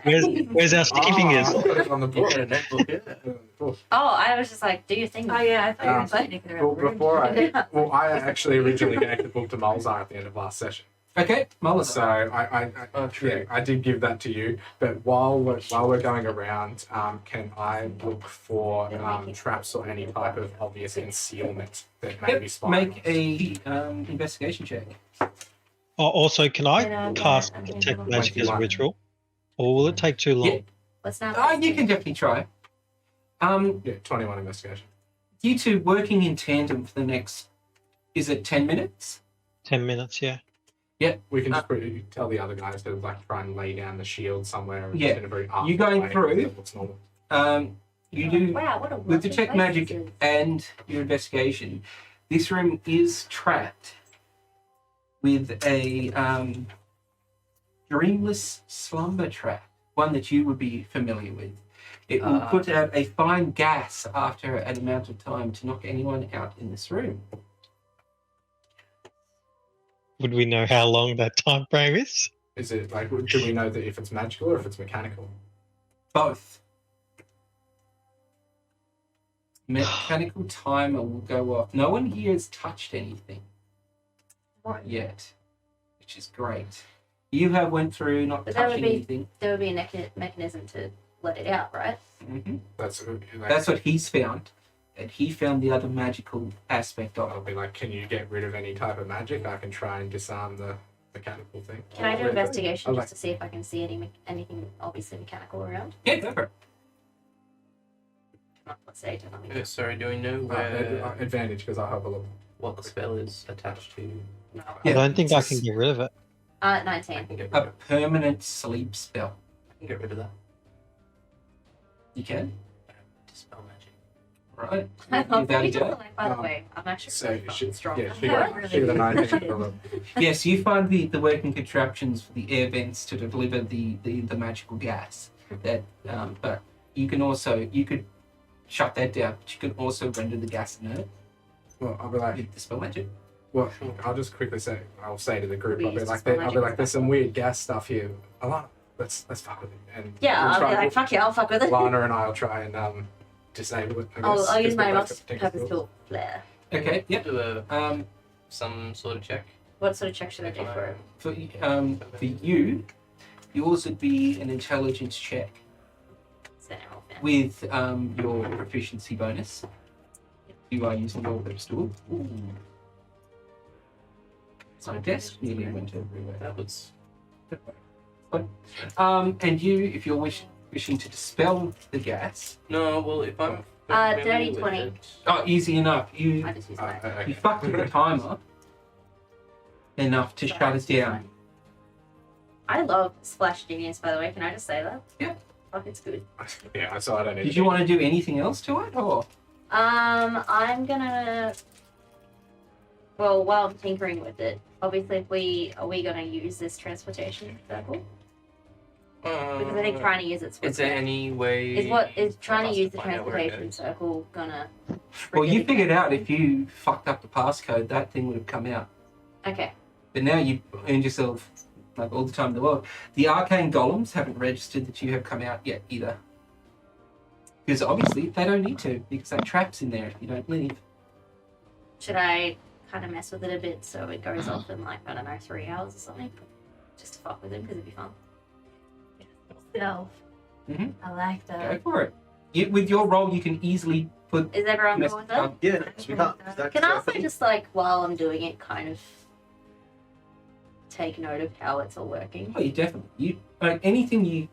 where's our sticky fingers? On the book. Yeah, notebook. Yeah. Oh, I was just like, do your thing. Oh yeah, I thought you were Um, saying it. Well, before I actually originally gave the book to Malzar at the end of last session. Okay, Molazar. So I Oh, true. yeah, I did give that to you. But while we're going around, can I look for traps or any type of obvious concealment that may be Yep, spying make on us? a investigation check. Oh, also, can I Yeah, cast I'm detect gonna- magic as a 21. ritual? Or will it take too long? Yeah. Let's not. Oh, you can definitely try. Yeah, 21 investigation. You two working in tandem for the next, is it 10 minutes? 10 minutes, yeah. We can just pretty tell the other guys to like try and lay down the shield somewhere. Yeah. In a very You going way through? that looks normal. You do, Wow, what a with lovely detect place magic this is. and your investigation, this room is trapped with a dreamless slumber trap, one that you would be familiar with. It will put out a fine gas after an amount of time to knock anyone out in this room. Would we know how long that time frame is? Is it like, do we know that if it's magical or if it's mechanical? Both. Mechanical timer will go off. No one here has touched anything yet, which is great. You have went through not But that would touching be- anything. There would be a mechanism to let it out, right? That's That's what he's found, and he found the other magical aspect of I'll it. be like, can you get rid of any type of magic? I can try and disarm the mechanical thing. Can I do Yeah. investigation I just like- to see if I can see anything obviously mechanical around? Yeah, go for it. Let's say Sorry, do we know Advantage because I'll have a look. what the spell is attached to? No. I don't think I it's can get rid of it. 19. I can get rid a of it. permanent sleep spell. I can get rid of that. You can, Dispel magic. right? I Give love that a we go. just like, by the way, I'm actually So really fucking strong. yeah, Yeah, she got a 19 from it. Yes, you find the working contraptions for the air vents to deliver the magical gas. That, but you could shut that down. But you can also render the gas inert Well, I'll be like, with dispel magic. well, I'll just quickly say, I'll say to the group, We I'll be use like, dispel I'll be magic like, as there's well. some weird gas stuff here. Elanna, let's fuck with it. And Yeah, we'll I'll try- be like, fuck yeah, I'll fuck with it. Lana and I'll try and disable it. I guess, I'll use 'cause my we're both most technical purpose skills. tool flare. Okay, yep. Do Um, some sort of check. What sort of check should I do for it? for you, yours would be an intelligence check So now I'll fail. with your proficiency bonus. You are using your purpose tool. My desk nearly went everywhere. That was And you, if you're wishing to dispel the gas, no. Well, if I'm Dirty familiar with 20. it- oh, easy enough. I You just use my. you fucked with the timer enough to shut it down. I love Splash Genius, by the way. Can I just say that? Yeah. Fuck, it's good. Yeah, I saw I don't need Did you want to do anything else to it, or I'm gonna. Well, while I'm tinkering with it, obviously, if are we gonna use this transportation circle? Because I think trying to use it. Is there any way? Is trying for us to use the find out where it transportation goes? circle gonna? well, you trigger the figured game? out if you fucked up the passcode, that thing would have come out. Okay. But now you earned yourself like all the time in the world. The arcane golems haven't registered that you have come out yet either. Because obviously they don't need to, because that trap's in there if you don't leave. Should I kind of mess with it a bit so it goes off in like, I don't know, 3 hours or something? Just to fuck with it because it'd be fun. Stealth. Mhm. I like Go that. for it. With your roll, you can easily put. Is everyone going with that? Yeah, we can't. Can I also just like, while I'm doing it, kind of take note of how it's all working? Oh, you definitely. Anything you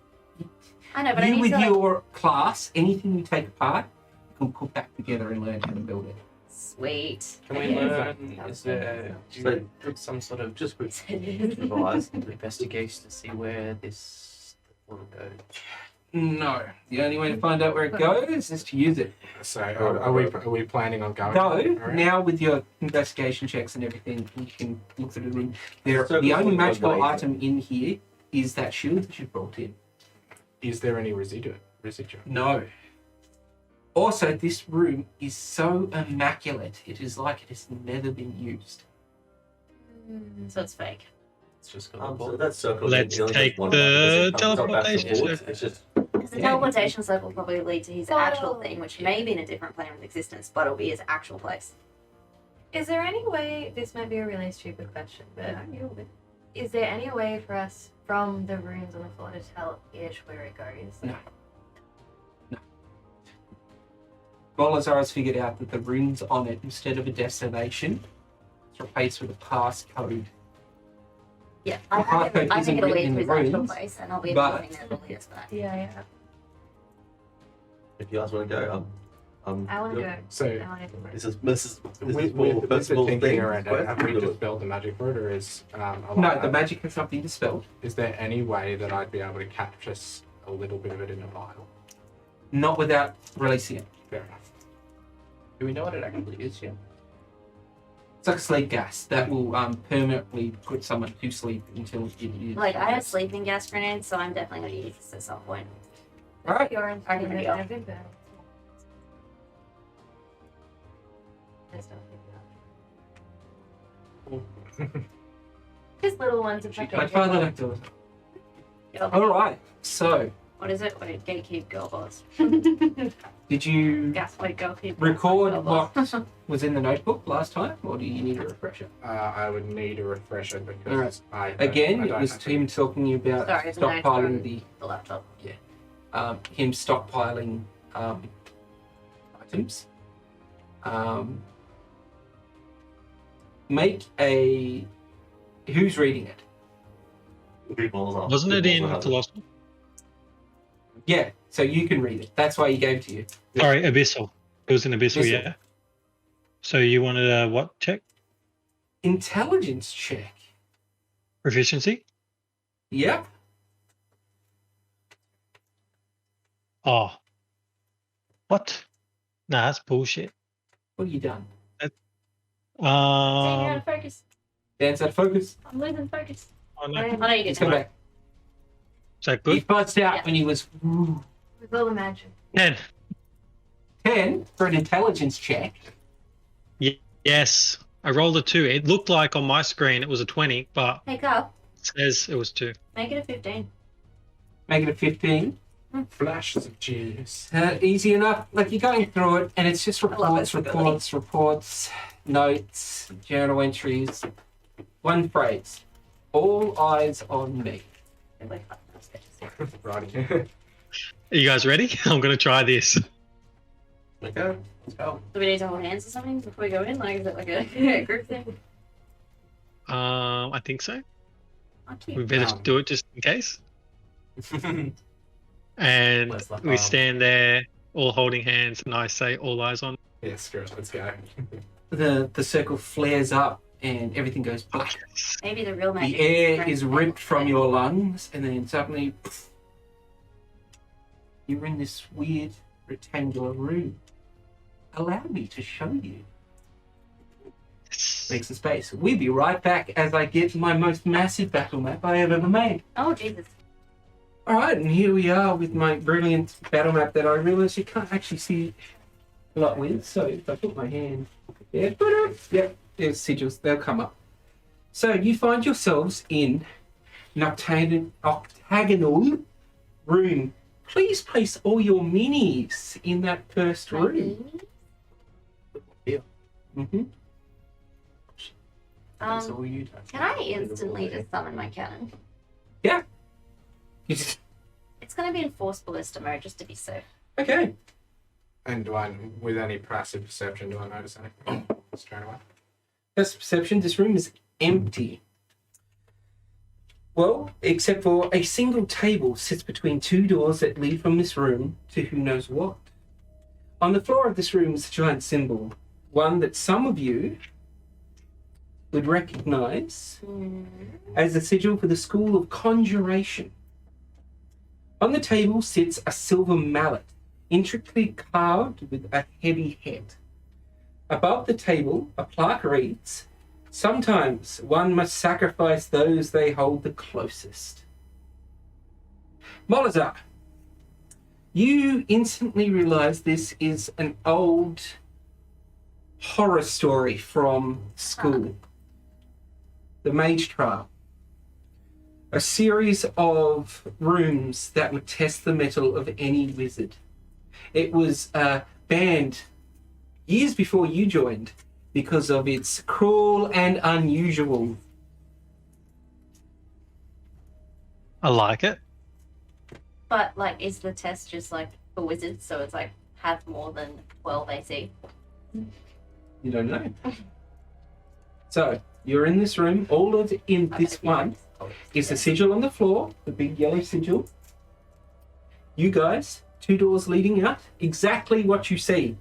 I know, but I you need with to like, your class, anything you take apart, you can put back together and learn how to build it. sweet. Can we Okay. learn? Is there some sort of Just quick revise. investigation to see where this will go? No, the only way to find out where it goes is to use it. So are we planning on going? Though Alright. now with your investigation checks and everything, you can look at it in there. So The only before we magical go away, item in here is that shield that you brought in. Is there any residue? No. Also, this room is so immaculate. It is like it has never been used. So it's fake. It's just got So that circle. Let's you only take get one the line, it's not back and teleportation forwards, circle. It's just Because the Yeah. teleportation circle will probably lead to his actual Oh. thing, which may be in a different plane of existence, but it'll be his actual place. Is there any way, this might be a really stupid question, but is there any way for us from the runes on the floor to tell ish where it goes? No. Golazar has figured out that the runes on it, instead of a destination, it's replaced with a passcode. Yeah, The I passcode think isn't it'll written lead in to the his actual runes, place, and I'll be but- able to think that will lead us back. Yeah. if you guys want to go, I want to go. So I want to go. This is with more the personal thinking thing. around it, have we dispelled the magic for it, or is No, the magic has not been dispelled. is there any way that I'd be able to capture a little bit of it in a vial? Not without releasing it. Fair enough. Do we know what it actually is yet? It's like a sleep gas that will permanently put someone to sleep until it is. Like, I have sleeping gas grenades, so I'm definitely going to use this at some point. Alright. You're in I can I've go. been burned. Just don't think that. Just little ones if I My can. father liked it. Girl- Alright, so What is it? What did Gatekeep Girl Boss? did you Gaslight Gatekeep. record Girl Boss. what was in the notebook last time, or do you need a refresher? I would need a refresher because Alright. I don't- Again, I it don't was have to- him talking about Sorry, the notes stockpiling from- the The laptop. him stockpiling items. Make a. Who's reading it? Big balls up. Wasn't Big it balls in are Philosophy? Yeah, so you can read it. That's why he gave it to you. Sorry, Abyssal. It was in Abyssal, Abyssal. yeah. So you wanted a what check? intelligence check. Proficiency? Yep. Oh. What? Nah, that's bullshit. What have you done? Dang, you're out Um, of focus. Dance out of focus. I'm losing focus. oh, no. I know you Let's did. go back. Is that He good? buzzed out Yeah. when he was With all the magic. 10. 10 for an intelligence check. Yes. I rolled a 2. It looked like on my screen it was a 20, but Hey, Carl, it says it was 2. make it a 15. Make it a 15. Flashes of genius. Easy enough. Like you're going through it, and it's just love reports, this ability. reports, notes, journal entries. One phrase. All eyes on me. They're like, oh, that's good. Righty. Are you guys ready? I'm going to try this. Okay, let's go. Do we need to hold hands or something before we go in? Like, is it like a group thing? I think so. Oh, cute. We better Wow. do it just in case. And Let's lock we arms. stand there all holding hands, and I say, all eyes on. Yeah, screw it. Let's go. The circle flares up, and everything goes black. Maybe the real magic. The air strength is and ripped from strength. your lungs, and then suddenly you're in this weird rectangular room. Allow me to show you. Makes a space. We'll be right back as I get my most massive battle map I have ever made. Oh, Jesus. Alright, and here we are with my brilliant battle map that I realise you can't actually see a lot with. So if I put my hand there, yep, there's sigils, they'll come up. So you find yourselves in an octagonal room. Please place all your minis in that first room. Mm-hmm. That's all you do. Can I instantly just summon my cannon? Yeah. It's going to be in Force Ballista mode just to be safe. Okay. And do I, with any passive perception, do I notice anything straight away? That's perception. This room is empty. Well, except for a single table sits between two doors that lead from this room to who knows what. On the floor of this room is a giant symbol, one that some of you would recognize as the sigil for the School of Conjuration. On the table sits a silver mallet, intricately carved with a heavy head. Above the table, a plaque reads, "Sometimes one must sacrifice those they hold the closest." Molazar, you instantly realize this is an old horror story from school. The Mage Trial. A series of rooms that would test the mettle of any wizard. It was banned years before you joined because of its cruel and unusual. I like it. But, like, is the test just, like, for wizards? So it's, like, have more than 12 AC? You don't know. So, you're in this room. All of in this one is the sigil on the floor, the big yellow sigil. You guys, two doors leading out, exactly what you see.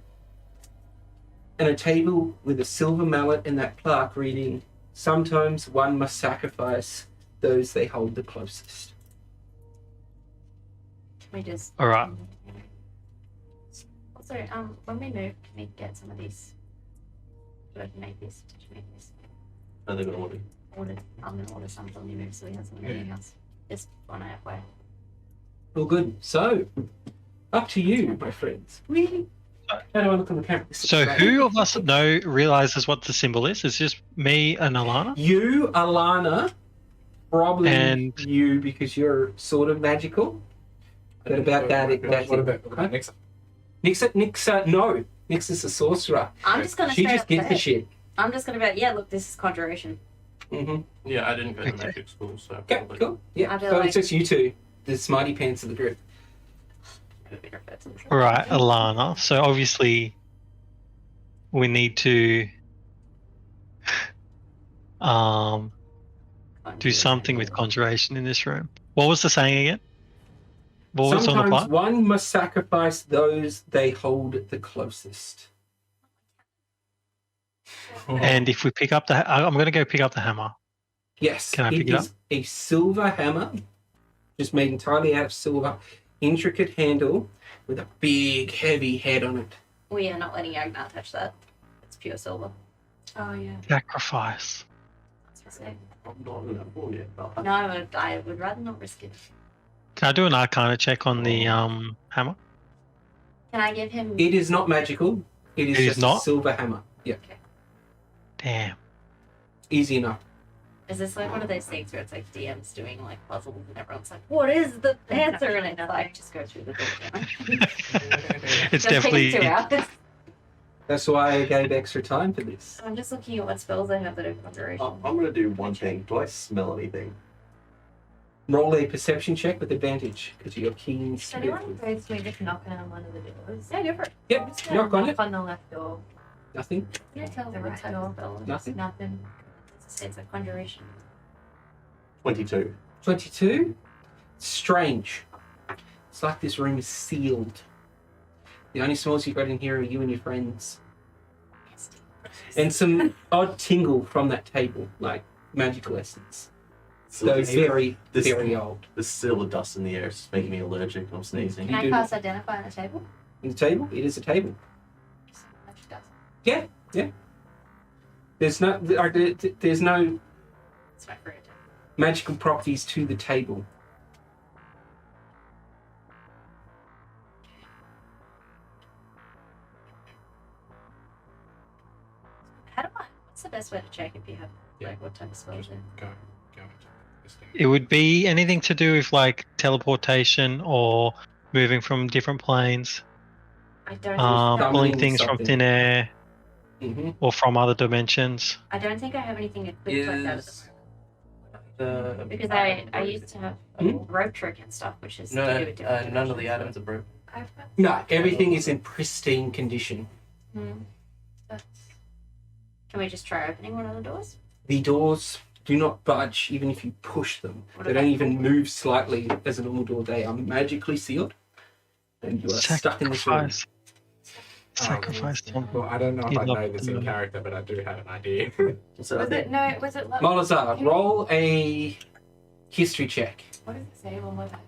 And a table with a silver mallet and that plaque reading, "Sometimes one must sacrifice those they hold the closest." We just. All right. Also, when we move, can we get some of these? Do I make this? Did you make this? No, they're gonna order. Ordered. I'm gonna order some from you move so we have some in the house. Just on our way. All good. So, up to you, my friends. Really? How do I look on the camera? This So looks great. who of us realizes what the symbol is? It's just me and Elanna? You, Elanna, probably And- you because you're sort of magical. But about that, that's What it. about Nix'aa? Nix'aa, no. Nix'aa's a sorcerer. I'm just gonna She straight just up gives say the it. shit. I'm just gonna be like, yeah, look, this is conjuration. Mm-hmm. Yeah, I didn't go to Okay. magic school, so Okay, probably. cool. Yeah, I feel so like- it's just you two, the smarty pants of the group. All right, Elanna. So obviously, we need to do something with conjuration in this room. What was the saying again? What was on the Sometimes plot? one must sacrifice those they hold the closest. And if we pick up I'm going to go pick up the hammer. Yes, Can I pick it it up? is a silver hammer, just made entirely out of silver, intricate handle with a big, heavy head on it. We are not letting Yagnar touch that. It's pure silver. Oh yeah. Sacrifice. That's risky. I'm not in that ball yet. But No, I would rather not risk it. Can I do an Arcana check on the hammer? Can I give him? It is not magical. It is It is just not? a silver hammer. Yeah, Damn. easy enough. Is this like one of those things where it's like DMs doing like puzzles and everyone's like, "What is the answer?" And it's like, just go through the door. It's Just taking 2 definitely hours. That's why I gave extra time for this. I'm just looking at what spells I have that are conjuration. I'm going to do one thing. Do I smell anything? Roll a perception check with advantage because you're keen. Does anyone go to me just knocking on one of the doors? Yeah, go for it. Yep, I'm just gonna knock on it. on the left door. Nothing. Yeah, tell The me what right type door. of spell it is. Nothing. Nothing. It's a conjuration. 22. 22. Strange. It's like this room is sealed. The only smells you've got in here are you and your friends. And some odd tingle from that table, like magical essence. Though very, this- very old. The silver dust in the air is making me allergic. I'm sneezing. Can You I do. cast identify on the table? The table? It is a table. Magic dust. Yeah, yeah. There's no It's my favorite. magical properties to the table. How do I? What's the best way to check if you have like what type of spells? in? Go into this thing. It would be anything to do with like teleportation or moving from different planes, I don't. Summoning pulling things from something. thin air Mm-hmm. or from other dimensions. I don't think I have anything equipped like that. Is the Because I used to have a Hmm? rope trick and stuff, which is to no, do with different none of the dimensions. items are broken. I've got No, everything is in pristine condition. Hmm. that's Can we just try opening one of the doors? The doors do not budge even if you push them. What They about don't even move slightly as a normal door. They are magically sealed. And you are stuck in this room. Sacrifice. Sacrifice. Well, I don't know if You I love know this in them. character, but I do have an idea. So I was think it no? Was it? Malazar, roll a history check. What does it say one more time?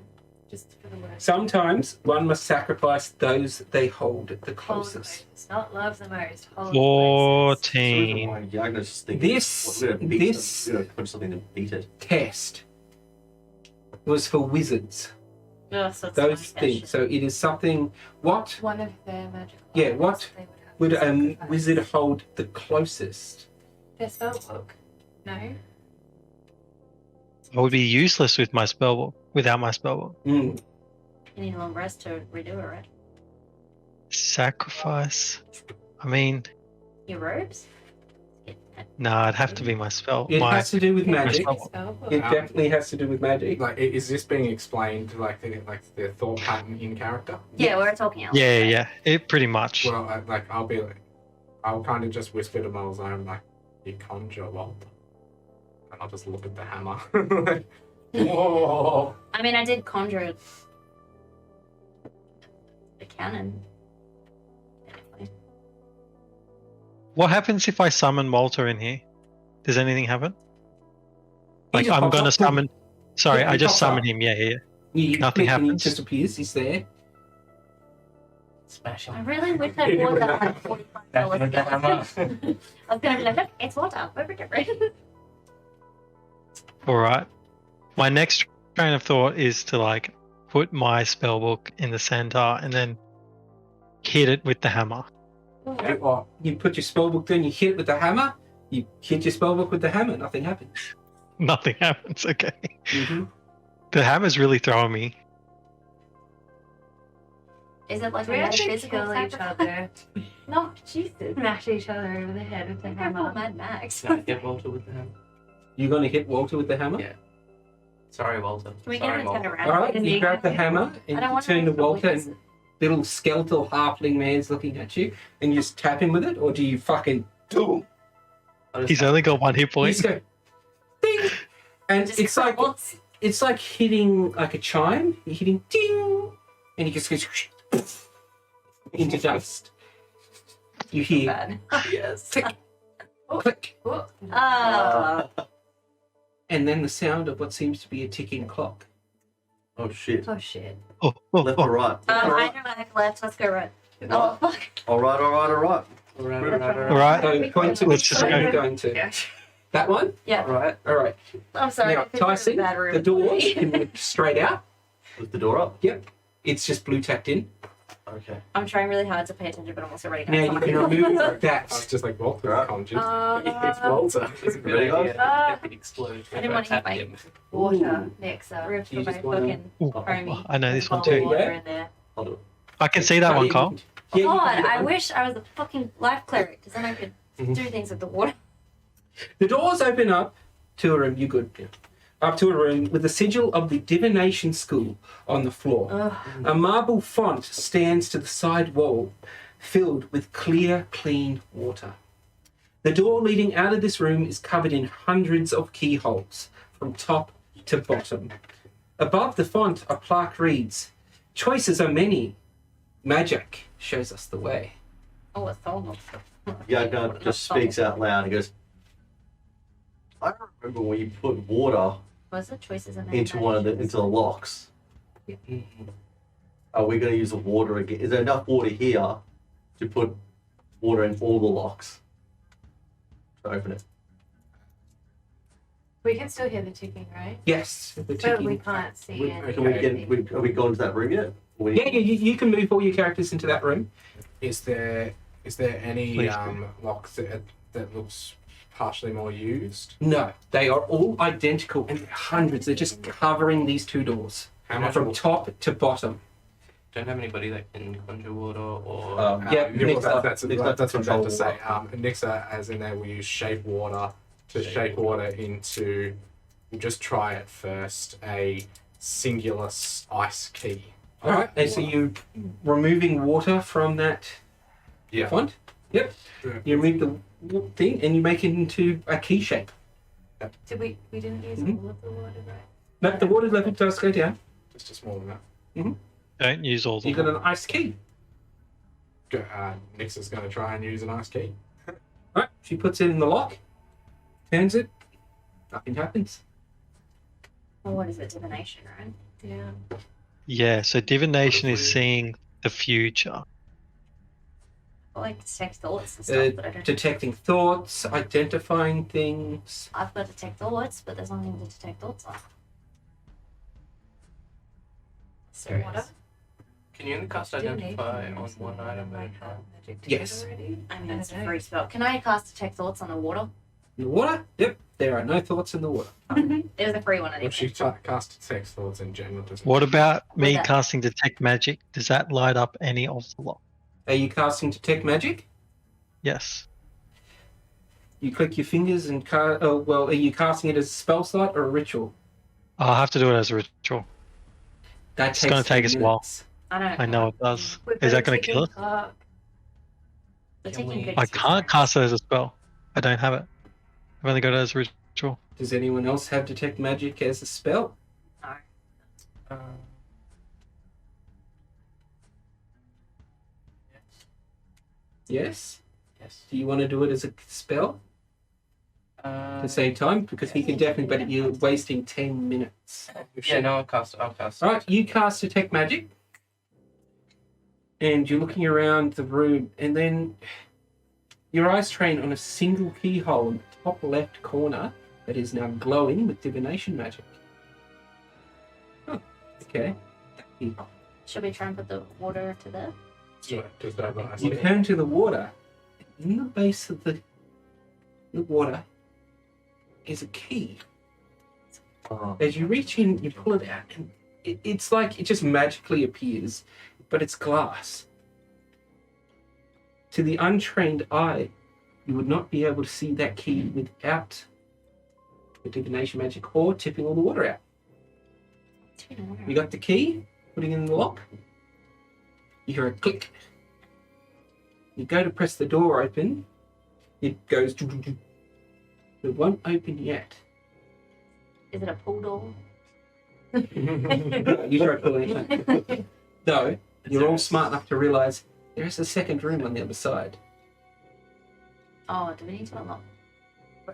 Just for the word. Sometimes one must sacrifice those they hold the Hold the closest. most, not love the most. Hold the closest. 14. Yagnar's just thinking, This- we're gonna beat this- them. We're gonna put something to beat it. Test was for wizards. No, so it's Those like that things. shit. So it is something. What One of their magical. Yeah, items what they have would to a sacrifice. wizard hold the closest? Their spell book. No. I would be useless with my spellbook. Without my spellbook. Mm. You need a long rest to redo it, right? Sacrifice. I mean, Your robes? no, it'd have to be my spell. It my has to do with magic. spell- Spell book. It definitely has to do with magic. Like, is this being explained like the thought pattern in character? Yeah, we're talking out. yeah, yeah. It pretty much. Well, I'll kind of just whisper to Malzone like, "You conjure Walter," and I'll just look at the hammer. Like, whoa! I mean, I did conjure the cannon. Technically. What happens if I summon Walter in here? Does anything happen? He Like just I'm pops gonna up. summon. Sorry, Yeah, he I just pops summon up. him. Yeah, yeah. You Nothing click and he happens. just appears. He's there. Smash I him. really wish I Hit him bought with that the- like $45 Back with the gun. hammer. I was gonna be like, look, it's water. We're different. All right. My next train of thought is to like put my spellbook in the center and then hit it with the hammer. What? You put your spellbook down. You hit it with the hammer. You hit your spellbook with the hammer. Nothing happens. Nothing happens. Okay. Mm-hmm. The hammer's really throwing me. Is it like Do we a actually physical kill each sacrifice? other? No, Jesus. Smash each other over the head with the I think I pulled hammer. Mad Max. Can I get Walter with the hammer? You're gonna hit Walter with the hammer. Yeah. Sorry, Walter. Can we get Sorry, him to turn Walter. around? All right. Because You he- grab the hammer and I don't you want turn to to Walter, and little skeletal halfling man's looking at you, and you just tap him with it, or do you fucking do? I just He's only got one hit You point. just go, ding, and Just it's like crumbles. it's like hitting like a chime. You're hitting ding, and he just goes into dust. You hear Bad. yes. tick, click, Oh. Oh. and then the sound of what seems to be a ticking clock. Oh shit. Oh shit. Oh, Left or right? I don't like left. Let's go right. Oh fuck. All right. All So, right. point to Let's which just room go. you're going to. Yeah. That one? Yeah. Right. All right. I'm sorry. Now, I think we're in a Tyson, bad room. the doors can move straight out. Lift the door up. It's just blue tacked in. Okay. I'm trying really hard to pay attention, but I'm also writing Now you can remove I was that. just like, Walter, Right. conscious. Uh, It's Walter. Ready, guys? It explodes. I didn't want to hit my water. Nix'aa. roof You for my just wanna- fucking Ooh, homie. I know this one Bottle of too. water in there. I'll do it. I can see that one, Carl. Yeah, you God, can do that I one. wish I was a fucking life cleric, because then I could Mhm. do things with the water. The doors open up to a room. You good? Yeah. Up to a room with the sigil of the divination school on the floor. Ugh. A marble font stands to the side wall, filled with clear, clean water. The door leading out of this room is covered in hundreds of keyholes, from top to bottom. Above the font, a plaque reads, "Choices are many. Magic shows us the way." Oh, it's almost. Yagnar just speaks out loud. He goes, I remember when you put water Was it choices and into one of the locks. Are we going to use the water again? Is there enough water here to put water in all the locks to open it? We can still hear the ticking, right? Yes. The But we ticking. can't see We- it. Can we get? Have we gone to that room yet? Yeah, you can move all your characters into that room. Is there any Please do. lock that looks partially more used? No, they are all identical and hundreds. They're just covering these two doors How much? from top to bottom. Don't have anybody that can conjure water or. Yeah, Nix'aa. that's what I'm about to say. Nix'aa, as in there, we use shape water to shape water into. We'll just try it first. A singular ice key. All right, and so you're removing water from that Yeah. font. Yep. Yeah. You remove the thing and you make it into a key shape. Did we didn't use Mhm. all of the water, right? But the water level does go down. Just a small amount. Don't use all the You got an ice key. Nix'aa's going to try and use an ice key. All right, she puts it in the lock, turns it, nothing happens. Oh, what is it? Divination, right? Yeah. Yeah, so divination is seeing the future. I like detect thoughts and stuff, but I don't. Detecting thoughts, identifying things. I've got detect thoughts, but there's nothing to detect thoughts on. So water? Can you only cast identify on one item at a time? Yes. Already? I mean, I it's a don't know. free spell. Can I cast detect thoughts on the water? In the water? Yep, there are no thoughts in the water. It was a free one Well, anyway. she cast text thoughts in general. Doesn't What about me that? casting detect magic? Does that light up any of the lock? Are you casting Detect Magic? Yes. You click your fingers and are you casting it as a spell slot or a ritual? I'll have to do it as a ritual. That It's gonna take us a while. minutes. I don't. I know it does. We've Is got that going to ticking kill it? clock. The Can ticking we- good I is can't different. cast it as a spell. I don't have it. I've only got it as a ritual. Does anyone else have Detect Magic as a spell? Yes? Yes. Do you want to do it as a spell at the same time? Because he can definitely, but you're wasting 10 minutes. Yeah, no, I'll cast. Alright, you cast Detect Magic. And you're looking around the room, and then your eyes train on a single keyhole in the top left corner that is now glowing with divination magic. Oh, okay. Keyhole. Should we try and put the water to there? Just over ice You key. turn to the water. In the base of the water is a key. As you reach in, you pull it out, and it's like it just magically appears, but it's glass. To the untrained eye, you would not be able to see that key without the divination magic or tipping all the water out. You got the key, putting it in the lock. You hear a click. You go to press the door open. It goes. It won't open yet. Is it a pull door? You try pulling it. Though you're all smart enough to realise there is a second room on the other side. Oh, do we need to unlock?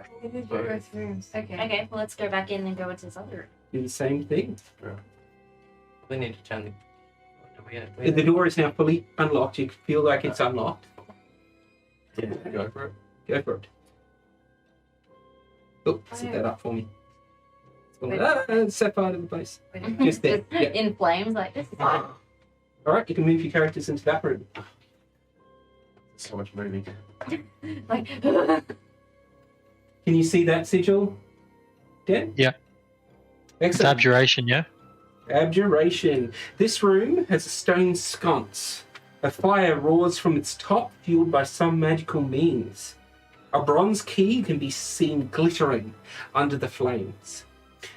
Both rooms. Okay. Okay, well, let's go back in and go into this other room. Do the same thing. We need to turn the. The door is now fully unlocked. You feel like it's unlocked. Yeah, go for it. Go for it. Oh, set that up for me. Wait. Set fire to the place. Wait. Just there. Yeah. In flames, like this is fine. All right, you can move your characters into that room. So much moving. Like, Can you see that sigil, Dan? Yeah. It's Excellent. abjuration, yeah? Abjuration. This room has a stone sconce. A fire roars from its top, fueled by some magical means. A bronze key can be seen glittering under the flames.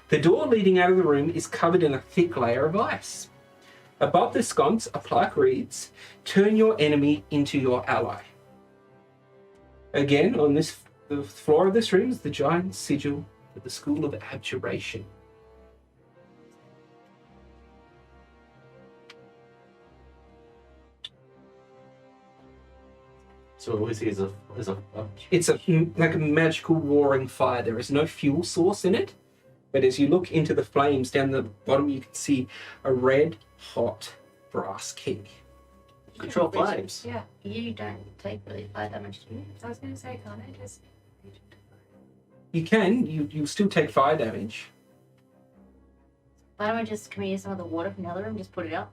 The door leading out of the room is covered in a thick layer of ice. Above the sconce, a plaque reads, "Turn your enemy into your ally." Again, on the floor of this room is the giant sigil of the School of Abjuration. So all we see is a It's like a magical roaring fire. There is no fuel source in it, but as you look into the flames down the bottom, you can see a red, hot brass key. control flames. Yeah. you don't take really fire damage, do you? I was gonna say, can't I just? You can. You still take fire damage. Why don't we just, can we use some of the water from the other room, just put it out?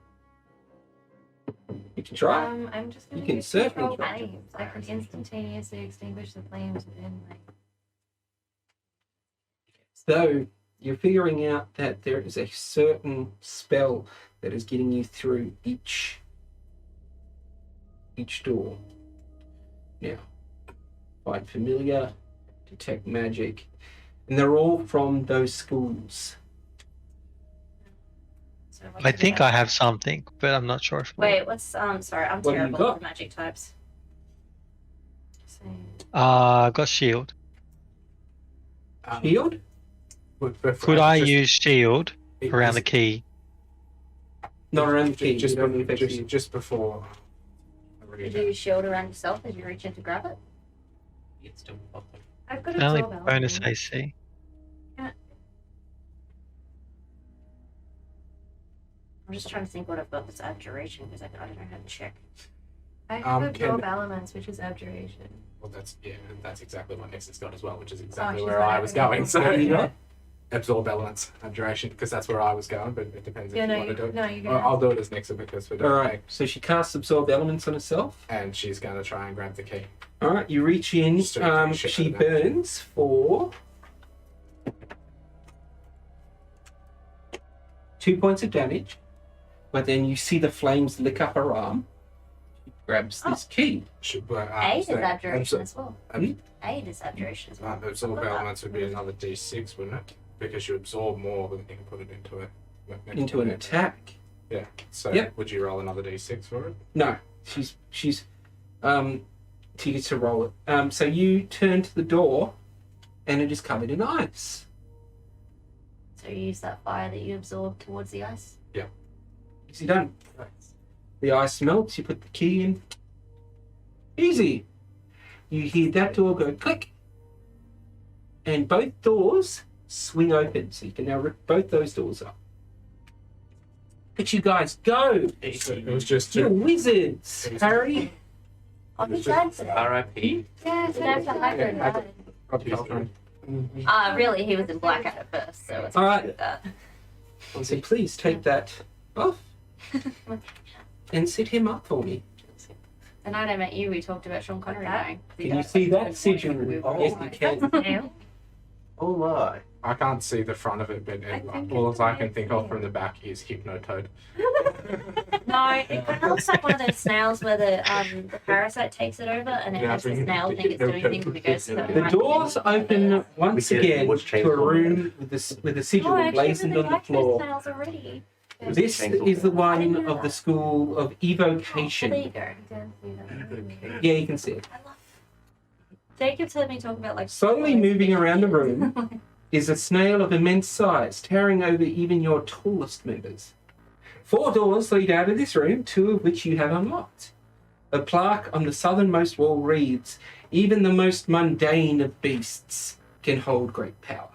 You can try. I'm just gonna You can use certainly control try. flames. I can instantaneously extinguish the flames within like. So you're figuring out that there is a certain spell that is getting you through each door. Now, find familiar, detect magic, and they're all from those schools. So I think I have something, but I'm not sure if. Wait, what's, sorry, I'm What have you terrible got? with magic types. Same. I've got shield. Shield? Could I use shield around the key? Not around the key. Just, you don't affect you. just before. Did you shield around yourself as you reach in to grab it? It's still popping. I've got Only absorb bonus element. AC. I'm just trying to think what I've got that's abjuration, because I don't know how to check. I have Can- absorb elements, which is abjuration. Well, that's exactly what Nix'aa's got as well, which is exactly she's where got I was everything. going. So What have you got? absorb elements, abjuration, because that's where I was going. But it depends if Yeah, you no, want to do it. no, you Or I'll go. do it as Nix'aa because we're All doing right. So she casts absorb elements on herself. and she's going to try and grab the key. All right. You reach in. Just to shit She out of that. burns for 2 points of damage, but then you see the flames lick up her arm. She grabs this key. Aid is abjuration as well. Hmm? Aid is abjuration as well. Absorb elements would be another D6, wouldn't it? Because you absorb more than you can put it into it. Into an attack. Yeah. So Yep. would you roll another D6 for it? No, she's she gets to roll it. So you turn to the door, and it is covered in ice. So you use that fire that you absorb towards the ice. Easy done. The ice melts. You put the key in. Easy. You hear that door go click, and both doors swing open. So you can now rip both those doors up. Look at you guys go! It was just You're to, wizards, Harry. I'll be glad for that. R.I.P. Yeah, You know, for hybrid, Catherine. really, he was in blackout at first, so it's All right. with that. So please take that off and set him up for me. The night I met you, we talked about Sean Connery dying. Can you see that sigil? Yes, you can. Oh my. I can't see the front of it, but I think all it's I can think of amazing. from the back is Hypnotoad. No, it kind of looks like one of those snails where the parasite takes it over and it Yeah, has the I snail think- think it's doing things and it goes to The doors open once We can- again what's to a chainsaw? room with a sigil Oh, I actually blazoned really on the like those floor. snails already. This Chainsaw. is the one of the School of Oh, there you Evocation. go. You can see that. Yeah, you can see it. I love. Jacob's heard me talk about like Slowly moving around the room is a snail of immense size, towering over even your tallest members. 4 doors lead out of this room, 2 of which you have unlocked. A plaque on the southernmost wall reads, "Even the most mundane of beasts can hold great power."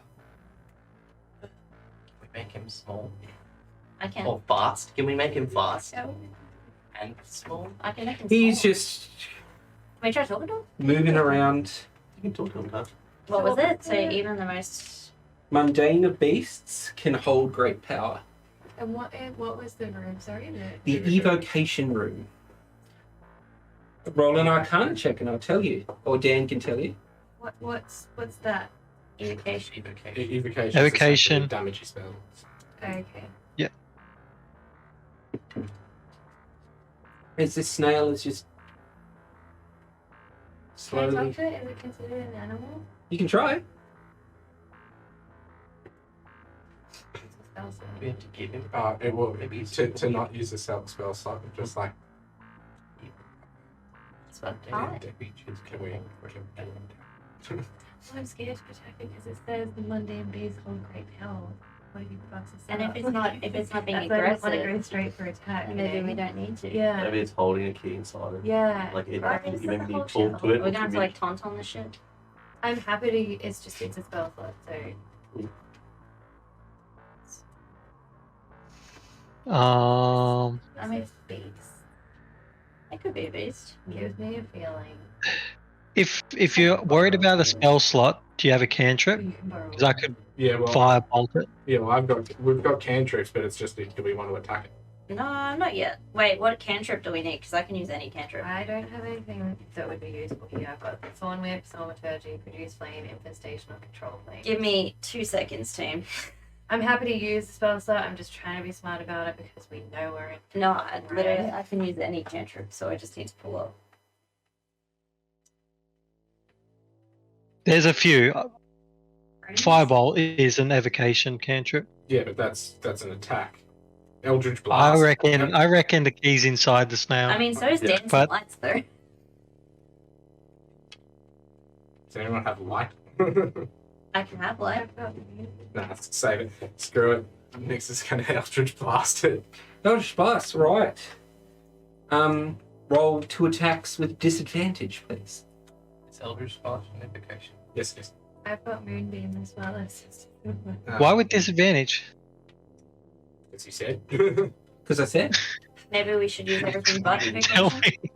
Can we make him small? I can. Or fast? Can we make him fast Oh, and small? I can make him He's small. just Can we try talking to him? moving around. You can talk to him, can't What was it? So even the most. Mundane of beasts can hold great power. And what was the room? Sorry, The evocation room. Roll an Arcana check and I'll tell you. Or Dan can tell you. what's that? Evocation. Evocation. Evocation. Damage spell. Okay. As this snail is just Can I slowly. talk to it? Is it considered an animal? You can try. It's a spell slot. We have to give him. It will Maybe to not use the spell slot, just like Spell Yeah, type. can we? Well, I'm scared to attack it because it says the mundane beasts hold great power. What if he bugs us And up? if it's not being That's why I don't want to aggressive, go straight for attack. then maybe we don't need to. Yeah. Maybe it's holding a key inside it. Yeah. Like it, Right. you maybe Whole need pull shit. to it. We're gonna have to like taunt on the shit. I'm happy to. It's a spell slot, so I mean, beast it could be a beast. gives me a feeling. If you're worried about a spell slot, do you have a cantrip? You can borrow. Because I could Yeah, well, firebolt it. yeah, well, we've got cantrips, but it's just do we want to attack it? No, not yet. Wait, what cantrip do we need? Because I can use any cantrip. I don't have anything that would be useful here. I've got Thorn Whip, Thaumaturgy, Produce Flame, Infestation, or Control Flame. Give me 2 seconds, team. I'm happy to use the spell slot. I'm just trying to be smart about it because we know we're in. No, I can use any cantrip, so I just need to pull up. There's a few. Firebolt is an evocation cantrip. Yeah, but that's an attack. Eldritch Blast. I reckon the key's inside the snail. I mean, so is Yeah, dancing but- lights, though. Does anyone have light? I can have light. I've got Nah, save it. Screw it. Nix is gonna Eldritch Blast it. Eldritch Blast, right. Roll 2 attacks with disadvantage, please. It's Eldritch Blast and Evocation. Yes, yes. I've got Moonbeam as well. It's just Why with disadvantage? As you said. Because I said. Maybe we should use everything but Tell evocation.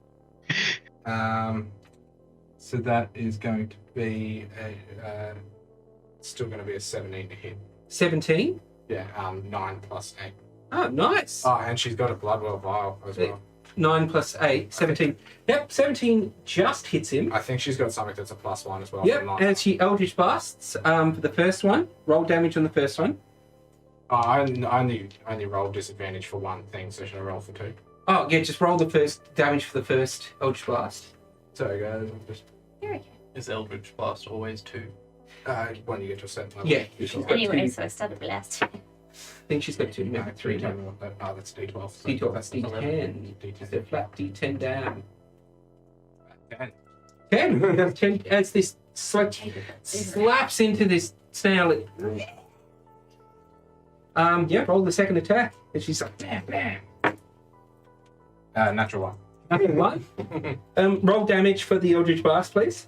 me. So that is going to be still going to be a 17 to hit. 17. Yeah, 9 plus 8. Oh, nice. Oh, and she's got a Bloodwell vial as well. 9 plus 8, 17. Yep, 17 just hits him. I think she's got something that's a +1 as well. Yep, from last and she Eldritch Blasts for the first one. Roll damage on the first one. Oh, I only rolled disadvantage for one thing, so should I roll for 2? Oh, yeah, just roll the first damage for the first Eldritch Blast. So guys, just Here we go. Is Eldritch Blast always 2? when you get to a certain level. Yeah, you she's shall- got Anyway, two. so I started blasting. I think she's got 2, maybe 3 now. Oh, that's D12. So D12, that's D10. Just a D10. flat D10 down. 10. 10. 10 as this slaps into this snail. Yeah, roll the second attack. And she's like, bam, bam. Natural 1. Nothing one. Roll damage for the Eldritch Blast, please.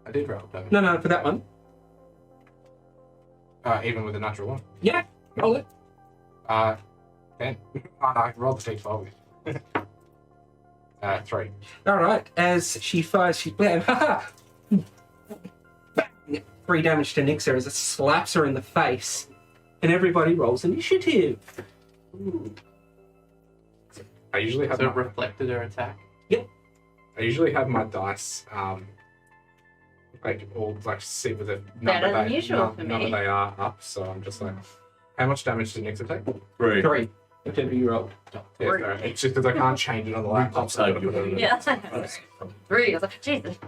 I did roll damage. No, for that one. Even with a natural 1. Yeah, roll it. 10. Oh no, I rolled the D12. 3. All right. As she fires, she bam, haha. Bang. 3 damage to Nix'aa as it slaps her in the face, and everybody rolls initiative. I usually have So it my, reflected her attack? I usually have my dice like sit with a number Better than usual for number me. they are up, so I'm just like, how much damage did Nix'aa take? 3. 3, whichever you rolled. Yeah, sorry. It's just because I can't change it on the laptop. So I gotta put it in. Yeah. 3. I was like, Jesus.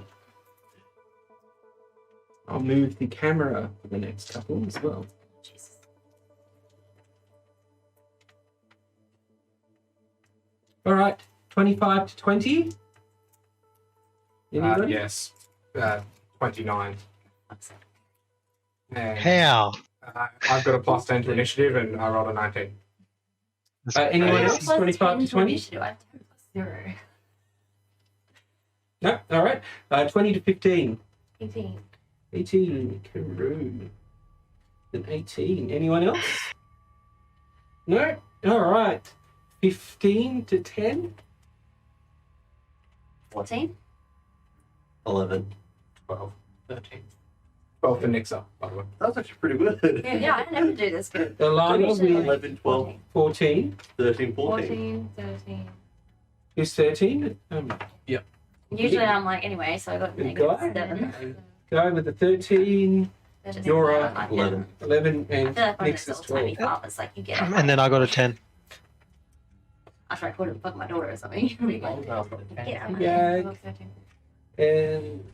I'll move the camera for the next couple as well. Jesus. All right, 25 to 20. Anybody? Yes. 29. And How? I've got a +10 to initiative, and I rolled a 19. Anyone Crazy. else? 25 to 20? I have 10 plus 0. No, all right. 20 to 15. 18. 18, Karou. Then 18. Anyone else? No? All right. 15 to 10. 14. 11. 12. 13. 12 for Nix'aa, by the way. That's actually pretty good. Yeah, I never do this good. Elanna Usually with 11, 12, 14. 13, 14. 14, 13. Who's 13? Usually I'm like, anyway, so I got Good negative guy. 7. Guy with the 13. Just You're I feel- 11. 11 I and feel like one of Nix those is little tiny 12. farmers, like you get it. And then I got a 10. After I called it fuck my daughter or something. You'd be like, Oh, well, okay. get out. Yeah. 12, 13. And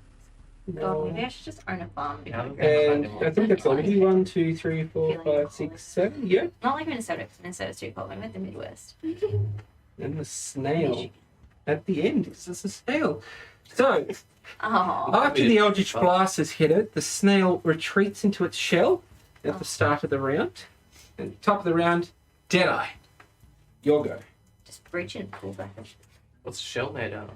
God, maybe I should just own a farm. Yeah, and I think that's all. 1, 2, 3, 4, 5, 6, 7. Yeah. Not like Minnesota, because Minnesota's too cold. I meant the Midwest. And the snail at the end. It's just a snail. So Oh. after the Eldritch Blast has hit it, the snail retreats into its shell at the start of the round. And top of the round, Deadeye. Your go. Just breach and pull back. What's the shell made out of?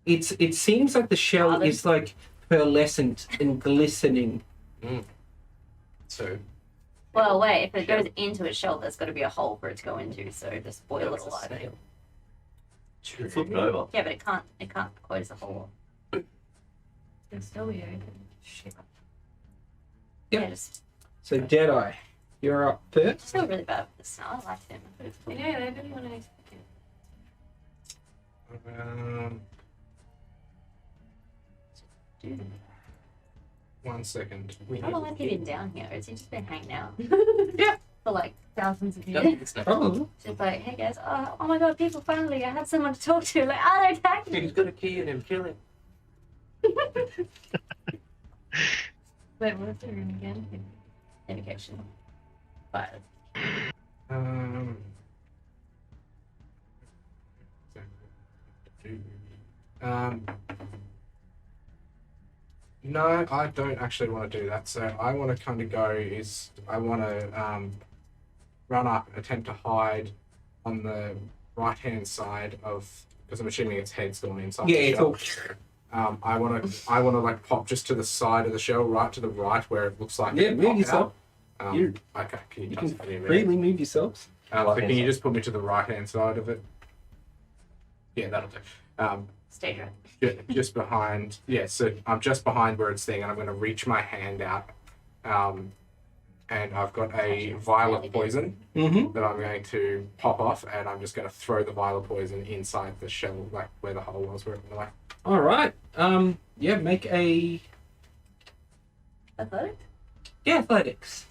It seems like the shell Carbon? is like pearlescent and glistening. So, Well, wait, if it goes into its shell, there's got to be a hole for it to go into, so just boil it That's a alive. snail. Flip it over. Yeah, but it can't quite as a whole. It'll still be open. Shit. Yep. Yeah, just So Deadeye, you're up I first. just feel really bad with this now. I like him. But it's I cool. know, I really want to expect it. Dude, 1 second. how long have you been down here? Or has he just been hanging out? Yeah. For like thousands of Yeah, years. it's not. Probably. Just like, hey guys, oh my god, people, finally, I have someone to talk to. Like, they're attacking me. He's got a key in him, kill him. Wait, what's the room again? Indication. But Um, no, I don't actually want to do that. So I want to kind of go I want to run up, attempt to hide on the right hand side of, because I'm assuming its head's gone inside. Yeah, the it's shell. all. I want to like pop just to the side of the shell, right to the right where it looks like Yeah, it move popped yourself. out. You- Okay, can you You just can freely move yourselves. so Right-hand can you side. just put me to the right hand side of it? Yeah, that'll do. stay dry. Just behind. Yeah, so I'm just behind where it's thing, and I'm going to reach my hand out, and I've got a vial of poison Mm-hmm. that I'm going to pop off, and I'm just going to throw the vial of poison inside the shell, like where the hole was, where it like. All right. Yeah, make a Athletic? athletics.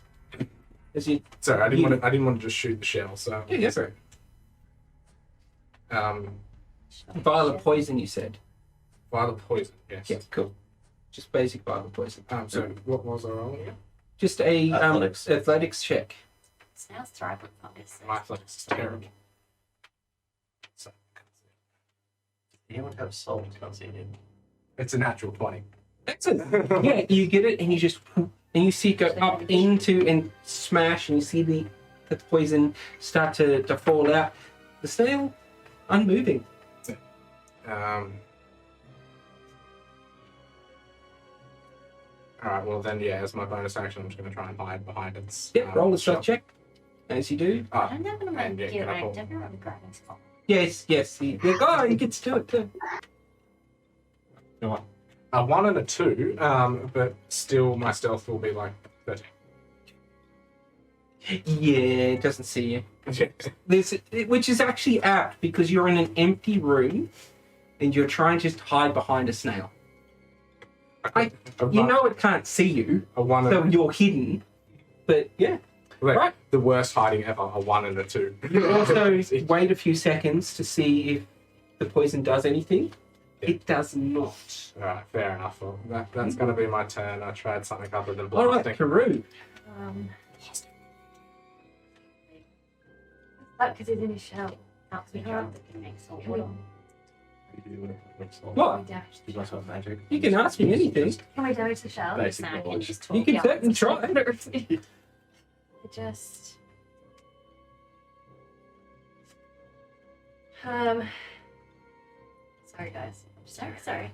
As you Sorry, I didn't want to just shoot the shell. So Yeah, go for it. Vial of poison, you said. Vial of poison. Yes. Yeah, cool. Just basic vial of poison. So what was I rolling? Just a Athletics. athletics check. Snails thrive with fungus. My athletics is terrible. So Anyone have salt? Can't see him. it's a natural 20. Excellent. Yeah, you get it, and you just and you see it go up into and smash, and you see the poison start to fall out. The snail, unmoving. All right. Well, then, yeah. As my bonus action, I'm just going to try and hide behind its. Yep, roll a shell. stealth check. As you do. Ah, I'm not gonna and yeah, get can I right. pull- Definitely want to grab this phone. Yes, yes. He gets to it too. a 1 and a 2, but still my stealth will be like 13. Yeah, it doesn't see you. Which is actually apt because you're in an empty room and you're trying to just hide behind a snail. You know it can't see you, a 1 so and you're hidden. But yeah. like, right. the worst hiding ever, a 1 and a 2. You also wait a few seconds to see if the poison does anything. It does not. Alright, fair enough. Well, that's going to be my turn. I tried something other than All right, blasting. Karou. That because he's in his shell. Helps me drown the makes salt water. What? You guys have magic? You can ask me anything. Can we damage the shell? Basic Snack and knowledge. just talk. You can Yeah. certainly try. It just. Sorry, guys. I'm Sorry.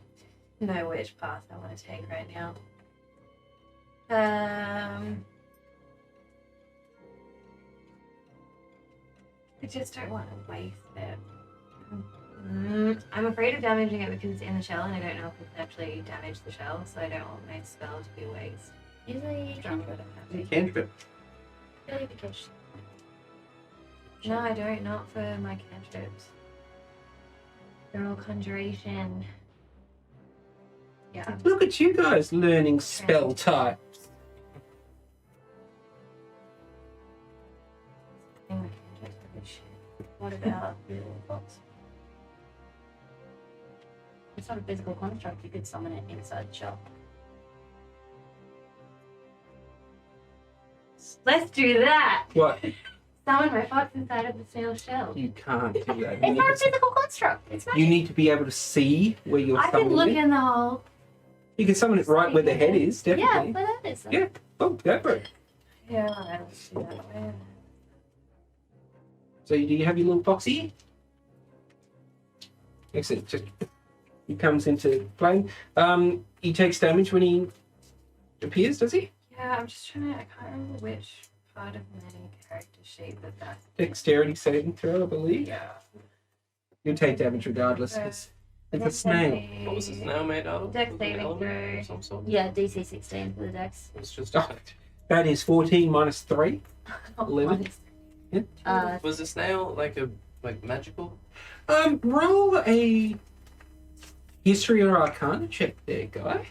know which path I want to take right now. I just don't want to waste it. I'm afraid of damaging it because it's in the shell, and I don't know if it's actually damaged the shell, so I don't want my spell to be waste. Usually Stronger than You happy. cantrip. purification. No, I don't. Not for my cantrips. They're all conjuration. Yeah. Look at you guys learning spell types. My cantrips are good shit. What about the box? It's not a physical construct. You could summon it inside the shell. Let's do that! What? Summon my fox inside of the snail shell. You can't do that. You It's need not a to- physical construct. It's magic. You need to be able to see where you're I can summoning look it. in the hole. You can summon it right where the head is, Yeah, definitely. but that is. Yeah. Oh, go for it. Yeah, I don't see that way. So do you have your little foxy? Excellent. Just he comes into play. He takes damage when he appears, does he? Yeah, I'm just trying to. I can't remember which part of my character sheet that's. Dexterity saving throw, I believe. Yeah. You'll take damage regardless. It's a snail. What was his snail made out of? Dex Was it saving element throw. of some sort? Yeah, DC 16 for the dex. It's just. Oh, that is 14 minus 3. 11. Was the snail like magical? Roll a history or arcana check there, guy.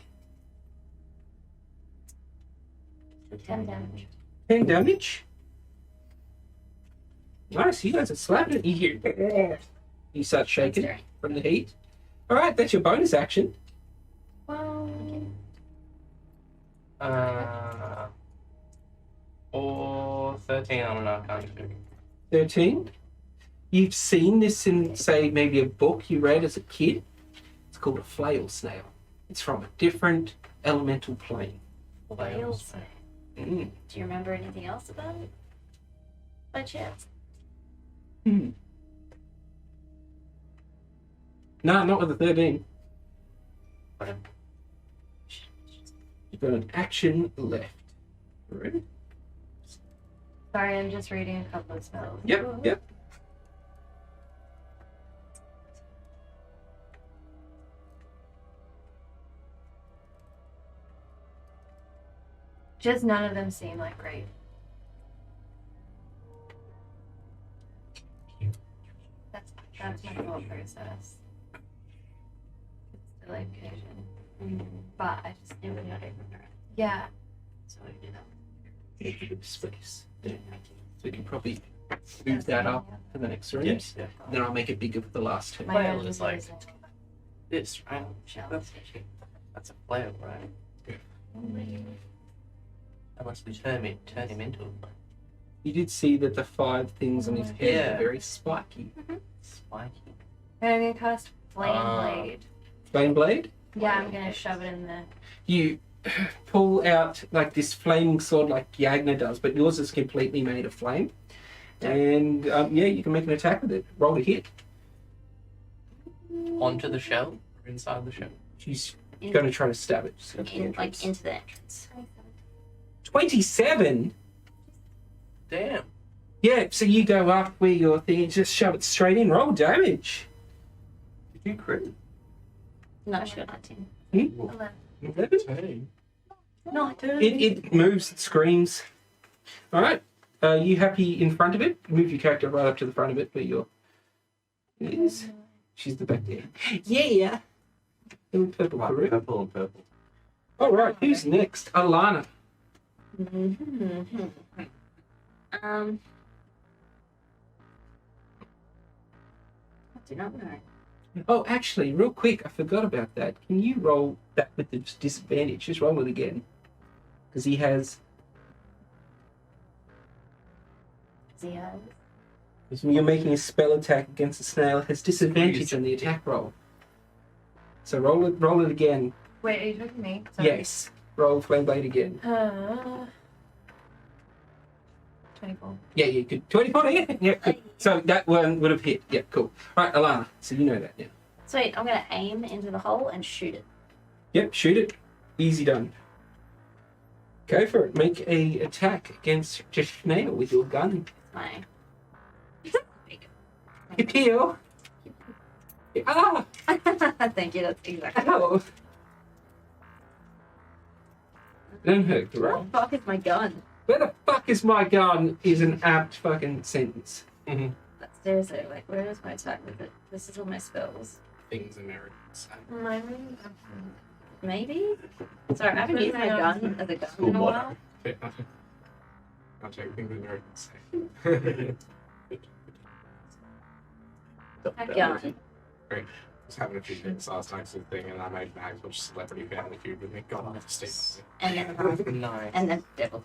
10 damage. 10 damage. Nice, you guys are slapping it. You start shaking from the heat. Alright, that's your bonus action. Well, Or 13 on an arcana check. 13. You've seen this in, say, maybe a book you read as a kid. It's called a flail snail. It's from a different elemental plane. Whales. Mm. Do you remember anything else about it? By chance? Hmm. No, not with the 13. You've got an action left. Ready? sorry, I'm just reading a couple of spells. Yep. Just none of them seem like great. That's my thought process. It's delayed vision. But I just It would not even hurt. yeah. So I do that. Yeah, give it space. Yeah. So you can probably move that up to the next room. Yes, yeah. Then I'll make it bigger for the last two. My Flail own is like- is This, right? Shell. That's a flail, right? That must be turn him into a flail. You did see that the 5 things on his head Yeah. are very spiky. Spiky. And I'm gonna cast Flame Ah. Blade. Flame blade. Yeah, I'm gonna shove it in there. You pull out like this flaming sword like Yagnar does, but yours is completely made of flame. And yeah, you can make an attack with it. Roll to hit. Onto the shell? Or inside the shell? She's going to try to stab it. Just go to the Like entrance. into the entrance. 27? Damn. Yeah, so you go up where your thing and just shove it straight in. Roll damage. Did you crit? No, she got 19. 11. 11? No, It moves, it screams. Alright. You happy in front of it? Move your character right up to the front of it where your it is. She's the back there. Yeah. In purple Right, Karou. purple and purple. Alright, who's next? Elanna. I do not know. Oh, actually, real quick, I forgot about that. Can you roll that with the disadvantage? Just roll it again. Because he has... Because when you're making a spell attack against a snail, it has disadvantage on the attack roll. So roll it again. Wait, are you talking to me? Sorry. Yes. Roll Flame Blade again. 24. Yeah, you could. 24, yeah, good. So that one would have hit. Yeah, cool. Right, Elanna, so you know that now. Sweet, I'm gonna aim into the hole and shoot it. Yep, shoot it. Easy done. Go for it. Make a attack against Snail with your gun. My. Pew. Ah! Thank you, that's exactly. Ow! Don't hurt the Where roll. the fuck is my gun? Where the fuck is my gun is an apt fucking sentence. That's seriously, like, where is my attack with it? This is all my spells. Things Americans say. Maybe? Sorry, I haven't used my gun as a gun School in a motto. while. I'll take things Americans say. A gun. I was having a few drinks last night sort of thing, and I made Mags watch Celebrity Family Feud with me. God, I just stayed. And then, Nice. and then Devil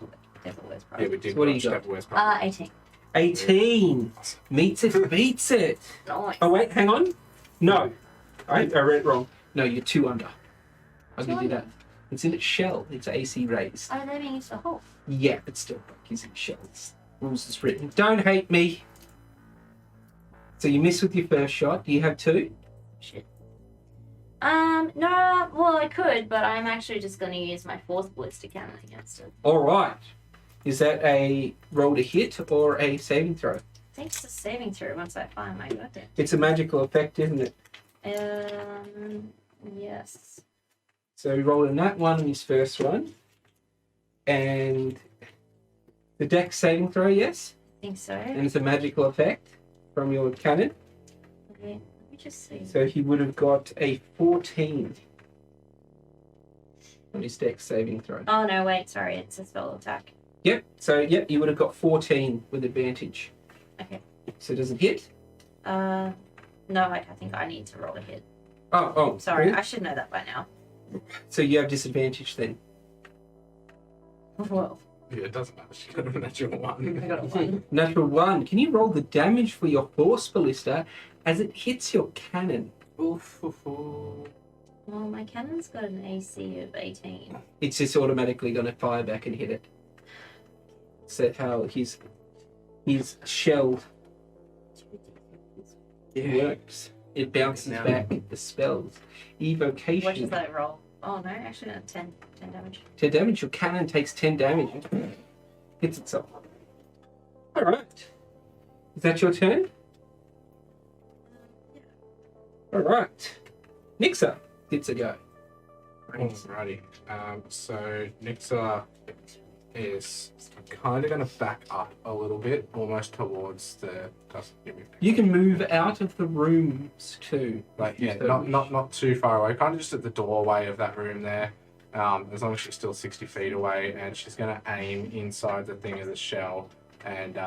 Wears Prada. Yeah, we did So what do you watch got? Devil Wears Prada. 18. 18. Meets it, beats it. Nice. Oh, wait, hang on. No. I read it wrong. No, you're 2 under. I'll Two give you under? that. It's in its shell. It's AC raised. Oh, they're being used for hole. Yeah, but still, like, is in shells. Rules is written. Don't hate me. So you miss with your first shot. Do you have 2? Shit. No, well, I could, but I'm actually just going to use my 4th ballistic cannon against it. All right. Is that a roll to hit or a saving throw? I think it's a saving throw once I find my weapon. It's a magical effect, isn't it? Yes. So he rolled a nat 1 on his first one. And the dex saving throw, yes? I think so. And it's a magical effect from your cannon. Okay, let me just see. So he would have got a 14 on his dex saving throw. Oh, no, wait, sorry, it's a spell attack. Yep. So, yep, you would have got 14 with advantage. Okay. So does it hit? No, I think I need to roll a hit. Oh, Sorry, really? I should know that by now. So you have disadvantage then. Well, Yeah, it doesn't matter. She got a natural I one. got a 1. Natural 1. Can you roll the damage for your force ballista as it hits your cannon? Oof, oof, oof. Well, my cannon's got an AC of 18. It's just automatically going to fire back and hit it. So how he's shelled works. It bounces Now- back the spells. Evocation. What does that roll? Oh, no, actually, no, 10 damage. 10 damage. Your cannon takes 10 damage. Hits itself. Alright. Is that your turn? Alright. Nix'aa gets a go. Alrighty. So Nix'aa is kind of going to back up a little bit, almost towards the. Give me. You can move out of the rooms too. Like yeah, So- not too far away. Kind of just at the doorway of that room there. As long as she's still 60 feet away, and she's going to aim inside the thing of the shell and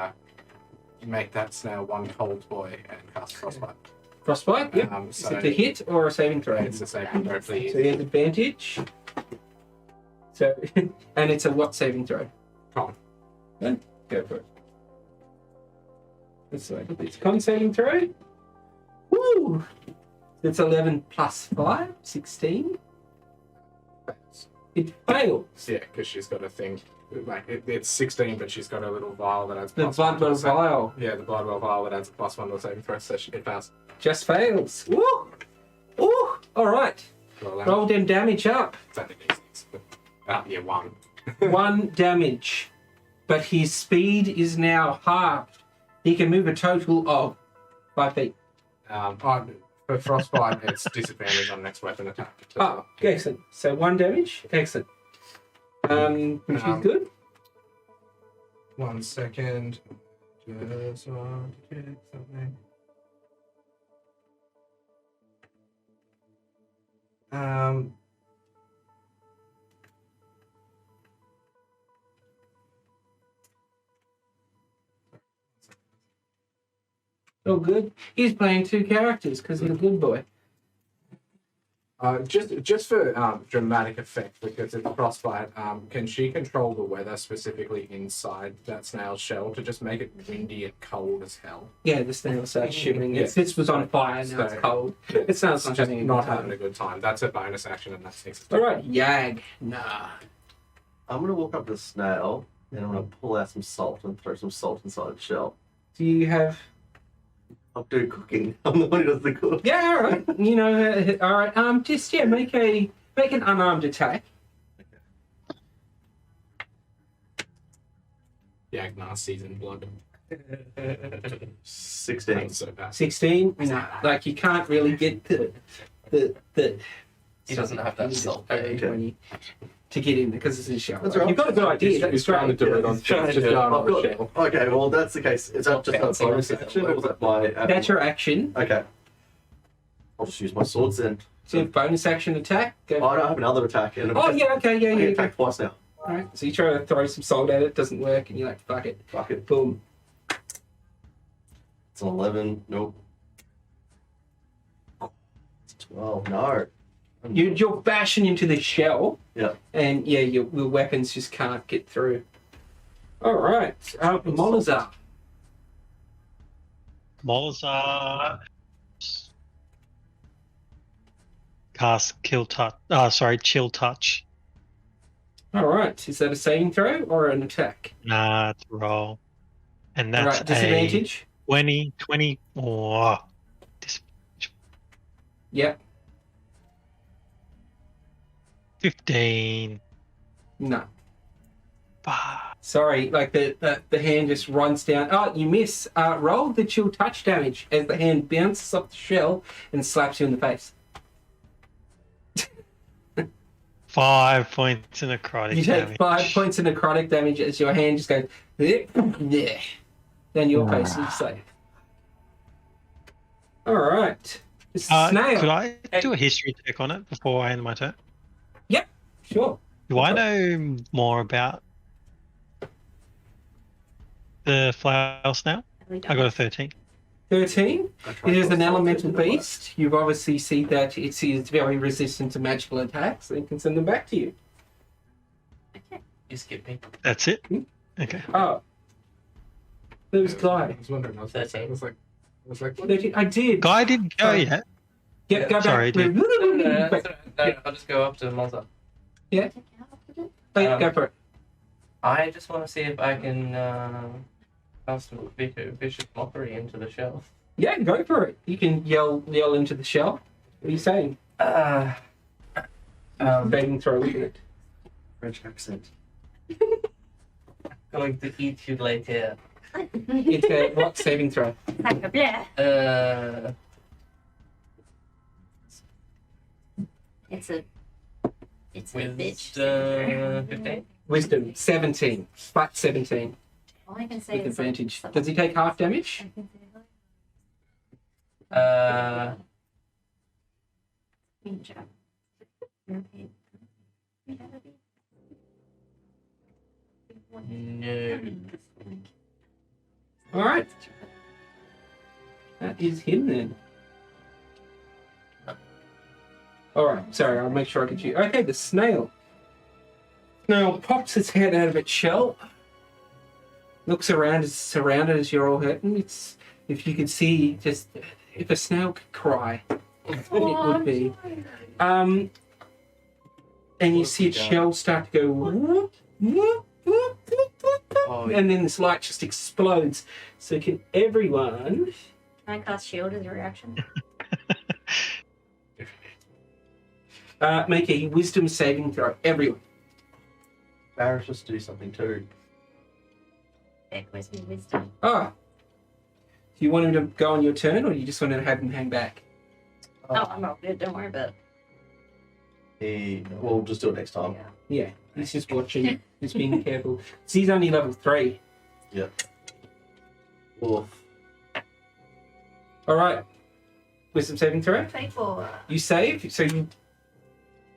make that snail one cold boy and cast frostbite. Frostbite? Yep. Is So it a hit or a saving throw? it's a saving throw, please. So he has advantage. So, and it's a what saving throw? Con. Then go for it. Let's see. It's con saving throw. Woo! It's 11 plus 5, 16. It fails. Yeah, because she's got a thing. Like it's 16, but she's got a little vial that adds The plus one to blood the sa- vial Yeah, the blood well vial that adds a plus 1 to the saving throw, so it fails. just fails. Woo! Woo! All right. Roll them damage up. It's only these things, but, yeah, 1. 1 damage. But his speed is now halved. He can move a total of 5 feet. For frostbite, it's disadvantage on next weapon attack. Oh, excellent. So 1 damage. Excellent. Which is good. 1 second. Just want to get something. Oh, good. He's playing 2 characters because he's a good boy. Just for dramatic effect, because it's frostbite, can she control the weather specifically inside that snail's shell to just make it windy and cold as hell? Yeah, the snail starts shivering. Yeah. This was on fire, now it's cold. It sounds like Just having a not good time. having a good time. That's a bonus action, and that's things. All right, Yagnar. I'm gonna walk up to the snail and I'm gonna pull out some salt and throw some salt inside its shell. Do you have I'm doing cooking. I'm the one who does the cook. Yeah, all right. You know, all right. Just make an unarmed attack. Yagnar seasoned blood. 16. That's so bad. 16. No, like you can't really get the. He doesn't have that salt bay. To get in because it's in shower. That's right. You've got a good idea. That's He's trying to great. do it on Trying to just do it. down on the I've shell. got, okay, well, that's the case. Is that just a Bouncing bonus off it, action, or was that my... That's your action. Okay. I'll just use my swords then. So bonus action attack. Go. Oh, I don't have another attack. And Oh yeah, okay, yeah, I yeah. can yeah. attack twice now. All right. So you try to throw some salt at it, doesn't work, and you're like, fuck it, Fuck it. boom. It's an 11. Nope. It's 12. No. You're bashing into the shell. Yeah. And yeah, your weapons just can't get through. All right. Molazar. Molazar cast kill touch. Chill touch. All right. Is that a saving throw or an attack? Nah, it's a roll. And All that's right. Disadvantage. a 20. Oh, Yep. 15. No. Fuck. Sorry. Like the hand just runs down. Oh, you miss. Roll the chill touch damage as the hand bounces off the shell and slaps you in the face. 5 points of necrotic You take damage. 5 points of necrotic damage as your hand just goes down your face and you say, all right. This snail. Could I do a history check on it before I end my turn? Sure. Do I know more about the flower snail? I got a 13. 13. It is an elemental beast. You've obviously seen that it's very resistant to magical attacks and can send them back to you. You skip me. That's it? Okay. Oh. Who's Guy? I was wondering. I was like, 13. I did. Guy didn't go Sorry. yet. Yeah, go back. Sorry, dude. No, I'll just go up to Malta. Go for it. I just want to see if I can cast some vicious mockery into the shell. Yeah, go for it. You can yell into the shell. What are you saying? Saving throw, isn't it? French accent. Going to eat you later. It's a what saving throw? It's a bitch. 15? Wisdom 17. Flat 17 All I can say with is advantage. Does he take half damage? No. All right. That is him then. All right. Sorry, I'll make sure I get you. Okay, the snail. Snail pops its head out of its shell. Looks around. It's surrounded as you're all hurting. It's if you could see, just if a snail could cry, it would be. And you see its shell start to go whoop, whoop, whoop, whoop, whoop, whoop, and then this light just explodes. So can everyone? Can I cast shield as a reaction? Make a wisdom saving throw. Everyone. Barrett's just do something too. Where's my wisdom? Ah. Do you want him to go on your turn, or do you just want to have him hang back? Oh, I'm all good. Don't worry about it. We'll just do it next time. Yeah, he's just watching. He's being careful. So he's only level 3. Yep. Oof. All right. Wisdom saving throw. 24. You save, so you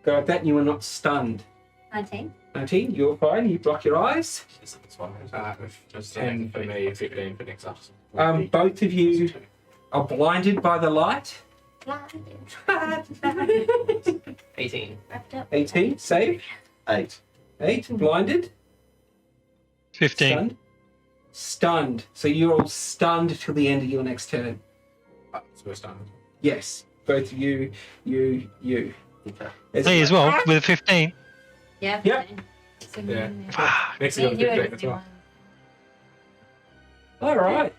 go like that, and you are not stunned. 19. 19, you're fine. You block your eyes. Is this one? 10 for me, 15 for Nix'aa. Both of you are blinded by the light. 18. Wrapped up. 18, save. 8. 8, blinded. 15. Stunned. Stunned. So you're all stunned till the end of your next turn. So we're stunned. Yes. Both of you. Okay. Me as well, with a 15. Yeah. Yep. 15. Yeah. Fuck. Next Yeah, you got you 15 had as well. All right.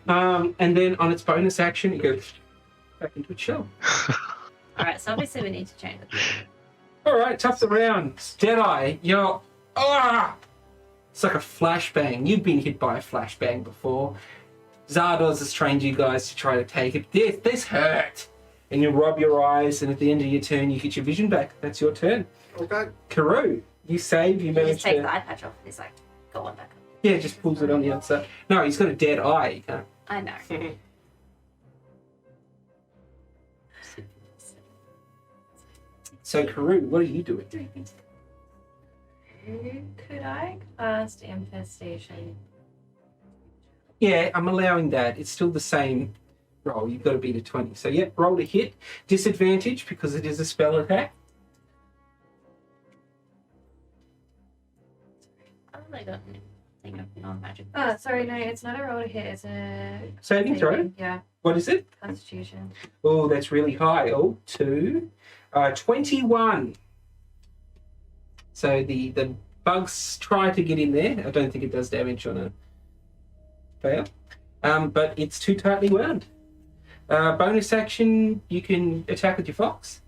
And then on its bonus action, it goes back into its shell. Alright, so obviously we need to change it. All right, top of the round. Deadeye, you're... Ah! It's like a flashbang. You've been hit by a flashbang before. Zardoz has trained you guys to try to take it. This hurt. And you rub your eyes, and at the end of your turn, you get your vision back. That's your turn. Okay. Karou, you save, you He manage just takes to... the eye patch off and he's like, go on back up. Yeah, just pulls it on the outside. No, he's got a dead eye. You can't... I know. So, Karou, what are you doing? Could I cast Infestation? Yeah, I'm allowing that. It's still the same roll. You've got to beat a 20. So, yeah, roll to hit. Disadvantage because it is a spell attack. I don't really got anything of non-magic. Oh, sorry, no, it's not a roll to hit, it's a... Saving throw? Yeah, What is it? Constitution. Oh, that's really high. Oh, 21. So the bugs try to get in there. I don't think it does damage on a fail. But it's too tightly wound. Bonus action, you can attack with your fox.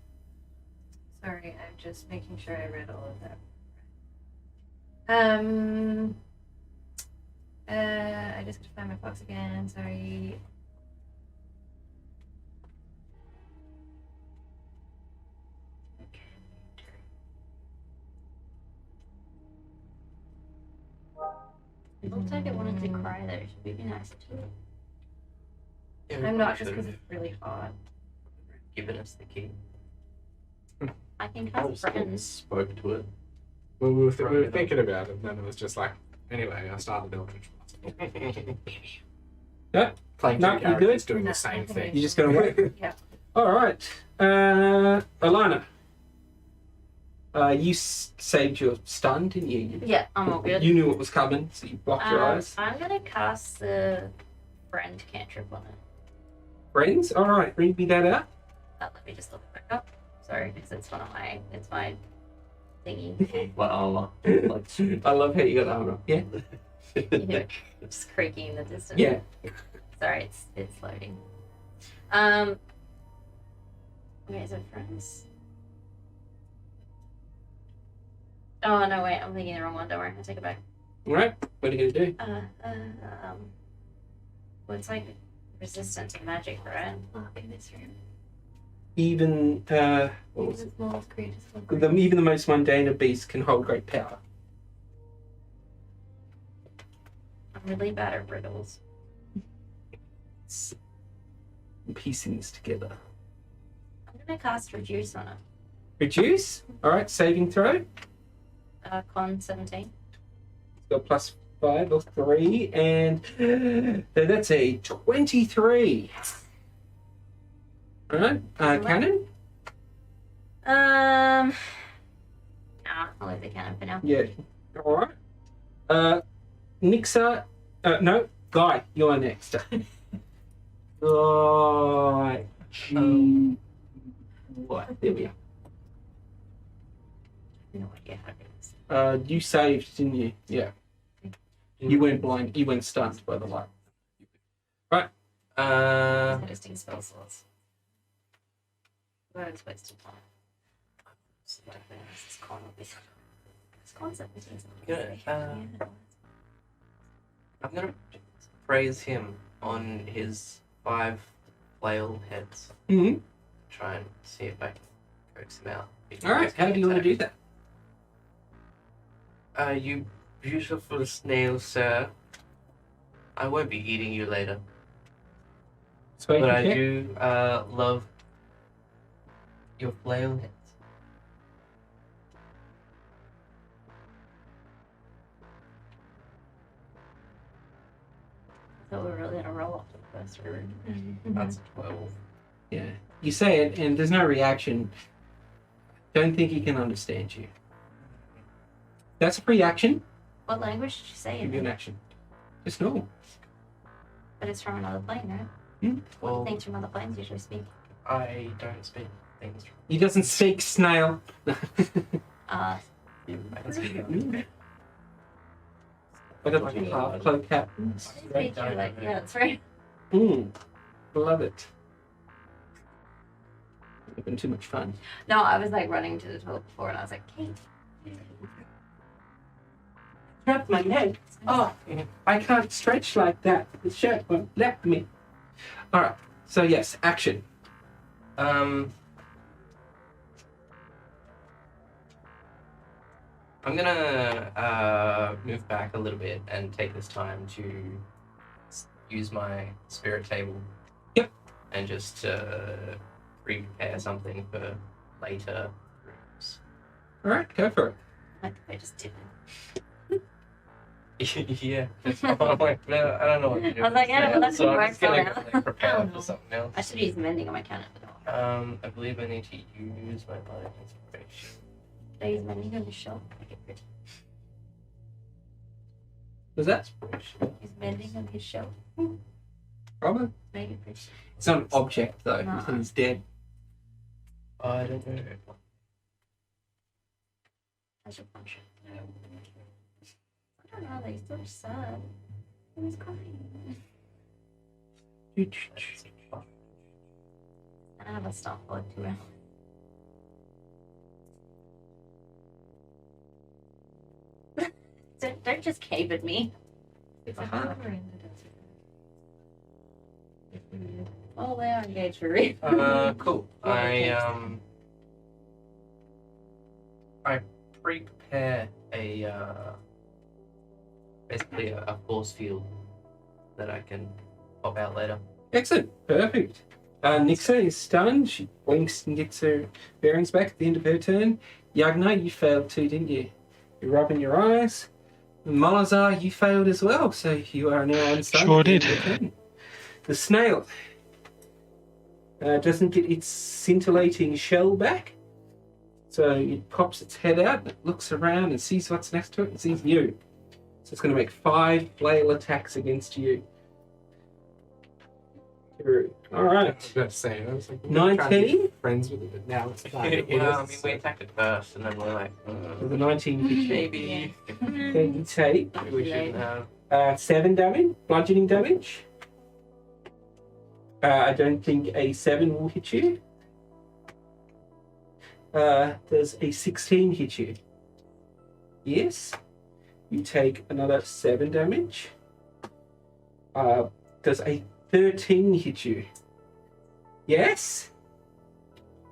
Sorry, I'm just making sure I read all of that. I just have to find my fox again, sorry. It looks like it wanted to cry though. Should we be nice to it? Yeah, we I'm not probably just because should've it's really hard. given us the key. I can I cast just friends. spoke to it. Well, we were Throwing it up. thinking about it, and then it was just like, anyway, I started Eldritch Blast. Yeah. Playing No, two you characters good? doing No, the same I think thing. You're just going to wait. Yeah. All right. Elanna. You saved your stun, didn't you? Yeah, I'm all good. You knew what was coming, so you blocked your eyes. I'm gonna cast the friend cantrip on it. Friends? All right, read me that out. Let me just look it back up. Sorry, because it's my thingy. Well, like, I love how you got armor. Yeah. Yeah, just creaking in the distance. Yeah. Sorry, it's loading. Where is it, friends? Oh no, wait, I'm thinking the wrong one. Don't worry, I'll take it back. All right. What are you gonna do? Well, it's like resistant to magic, right? Look in this room. Even what Even was the it? smallest creatures will Even the most mundane of beasts can hold great power. I'm really bad at riddles. I'm piecing this together. I'm gonna cast reduce on it. Reduce. All right. Saving throw. Con 17. Got +5 or 3, and that's a 23. All right. Cannon. Nah, I'll leave the cannon for now. Yeah. All right. Nix'aa. No, Guy, you're next. Right. What? There we are. No idea how to do this. You saved, didn't you? Yeah. You went blind. You went stunned by the light. Right. Interesting spell slots. Words wasted time. So definitely this is con will be. It's con 17. I'm gonna praise him on his 5 flail heads. Mm-hmm. Try and see if I can coax him out. All right. How do you want to do that? You beautiful snail, sir. I won't be eating you later, Persuasion but I check? do love your flail heads. So we're really gonna roll off the first room. That's 12. Yeah. You say it, and there's no reaction. Don't think he can understand you. That's a free action. What language did you say Give you it? an action. Just normal. But it's from another plane, right? What Well, things from other planes usually speak? I don't speak things. He doesn't speak snail. Uh, I can speak it. I got like a half cloak cap. speak through, like, yeah, that's right. Love it. It's been too much fun. No, I was like running to the toilet before, and I was like, Kate. Trap my neck. Oh, I can't stretch like that. The shirt won't let me. All right. So yes, action. I'm gonna move back a little bit and take this time to use my spirit table. Yep. And just prepare something for later rooms. All right, go for it. I just didn't. Yeah. I'm like, no, I don't know what to do. I was like, I don't know, that so didn't I'm work just gonna for go, now. like, prepare I don't for know. something else. I should use mending on my counter. I believe I need to use my light inspiration. Should I use mending on the shelf? Make it pretty. Was that? Use mending on his shelf. Probably. Make it pretty. It's not an object though. Nah. Until he's dead. I don't know. I should punch it. No. I don't know, they still sad. It was crying. I have a stop for 2 hours. Don't just cave at me. It's a hard Miranda does it. Oh, they are engaged for real. Cool. I prepare a basically a force field that I can pop out later. Excellent. Perfect. Nix'aa is stunned. She blinks and gets her bearings back at the end of her turn. Yagnar, you failed too, didn't you? You're rubbing your eyes. Malazar, you failed as well, so you are now unstunned. Sure at the end did. of your turn. The snail doesn't get its scintillating shell back, so it pops its head out, and it looks around and sees what's next to it and sees you. So it's going to make 5 flail attacks against you. All I right. was about to say, I was like, we were trying to 19? be friends with it, but now it's fine. It Well, I is, mean, we attacked it first, and then we're like, With a 19 hit you. maybe Then you take we shouldn't have. 7 damage, bludgeoning damage. I don't think a 7 will hit you. Does a 16 hit you? Yes. You take another 7 damage. Does a 13 hit you? Yes.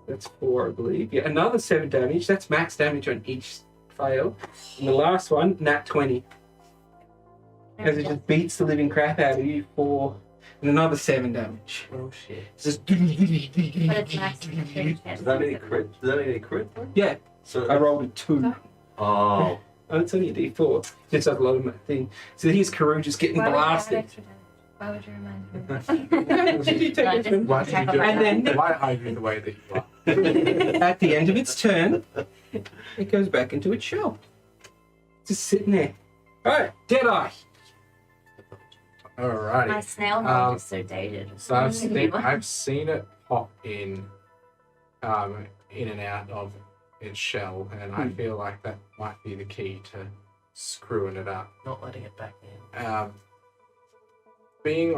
That's 4, I believe. Yeah, another 7 damage. That's max damage on each fail. And the last one, nat 20. As it just beats the living crap out of you for another 7 damage. Oh shit. It's just But it's max. Does that mean a crit? Does that mean a crit? yeah, So, I rolled a 2. oh, Oh, it's only a d4. It's like a lot of my thing. So here's Karou just getting Why would you add blasted. extra damage? Why would you remind me? Did you take No, it from- Why did you do And then- Why are you the way that you are? At the end of its turn, it goes back into its shell. Just sitting there. Alright, Deadeye. Alrighty. My snail knowledge is so dated. So I've seen it pop in and out of its shell, and I feel like that might be the key to screwing it up. Not letting it back in. Being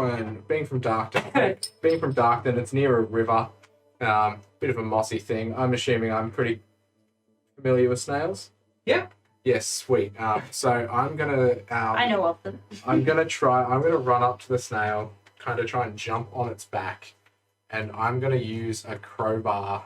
from Darkton, it's near a river. Bit of a mossy thing. I'm assuming I'm pretty familiar with snails. Yeah. Yes, sweet. So I'm gonna. I know of them. I'm gonna run up to the snail, kind of try and jump on its back, and I'm gonna use a crowbar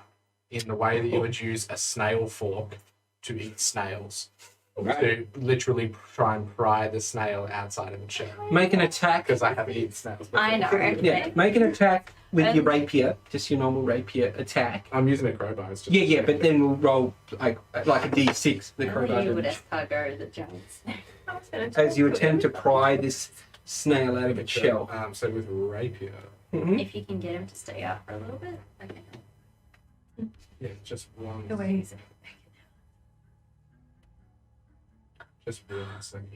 in the way that you would use a snail fork to eat snails. To literally try and pry the snail outside of its shell. Make an attack. Because I haven't eaten snails before. I know. Yeah, make an attack with your rapier, just your normal rapier attack. I'm using a crowbar. It's just Yeah, but then we'll roll like a d6 the crowbar You would damage. escargot the giant snake. As you attempt to pry this snail out of its shell. So with rapier, Mhm. If you can get him to stay out for a little bit. Okay. yeah, just one. The way he's Just 1 second.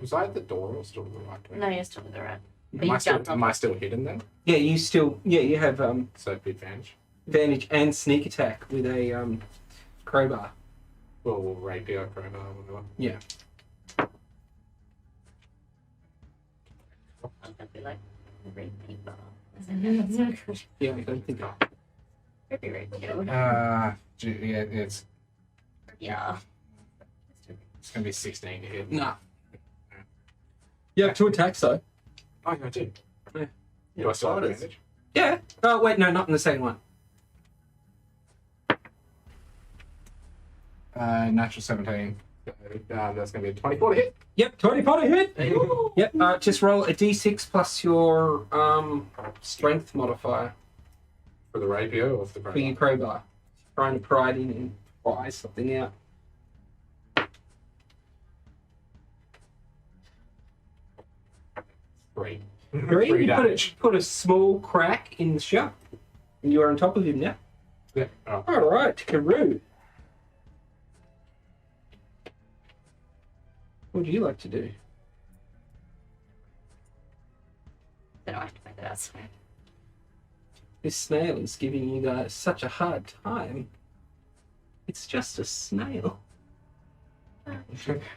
Was I at the door or still the right way? No, you're still with the rat. But Am you I still, jumped on am I still hidden then? Yeah, you have So advantage. advantage and sneak attack with a crowbar. Or rapier, crowbar, whatever. Yeah. That'd be like red paper. That's so good. Yeah, I don't think. It'd be red paper. Yeah, it's Yeah. it's gonna be 16 to hit. Nah. You have 2 attacks though. Oh, I do. Yeah. Do I still have Fighters. advantage? Yeah. Oh wait, no, not in the second one. Natural 17. That's gonna be a 24 to hit. Yep, 24 to hit. Yep. Just roll a d6 plus your strength modifier For the rapier or for the for your crowbar. Trying to pry it in and pry something out. 3. Three. You damage. put a small crack in the shell, and you are on top of him now. Yeah. Oh. All right, Karou. What would you like to do? Then I have to make that outside. This snail is giving you guys such a hard time. It's just a snail.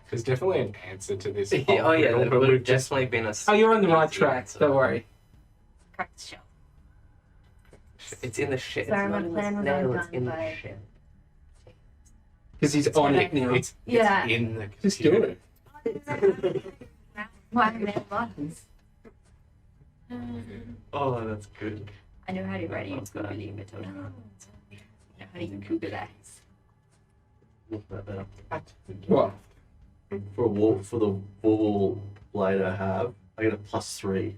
There's definitely an answer to this. Oh yeah, whole riddle, there but would we've have just definitely been a. Oh, you're on the right easy track. answer. Don't worry. Crack the shell. It's in the shit. Sorry, it's my not in the plan was snail, it's undone in the by- shit. Because he's on it now. It's Yeah. in the Just do computer. it. Why man buttons? Oh, that's good. I know how to write it. I believe it. I know how to Google that. What? For the wall blade I have, I get a +3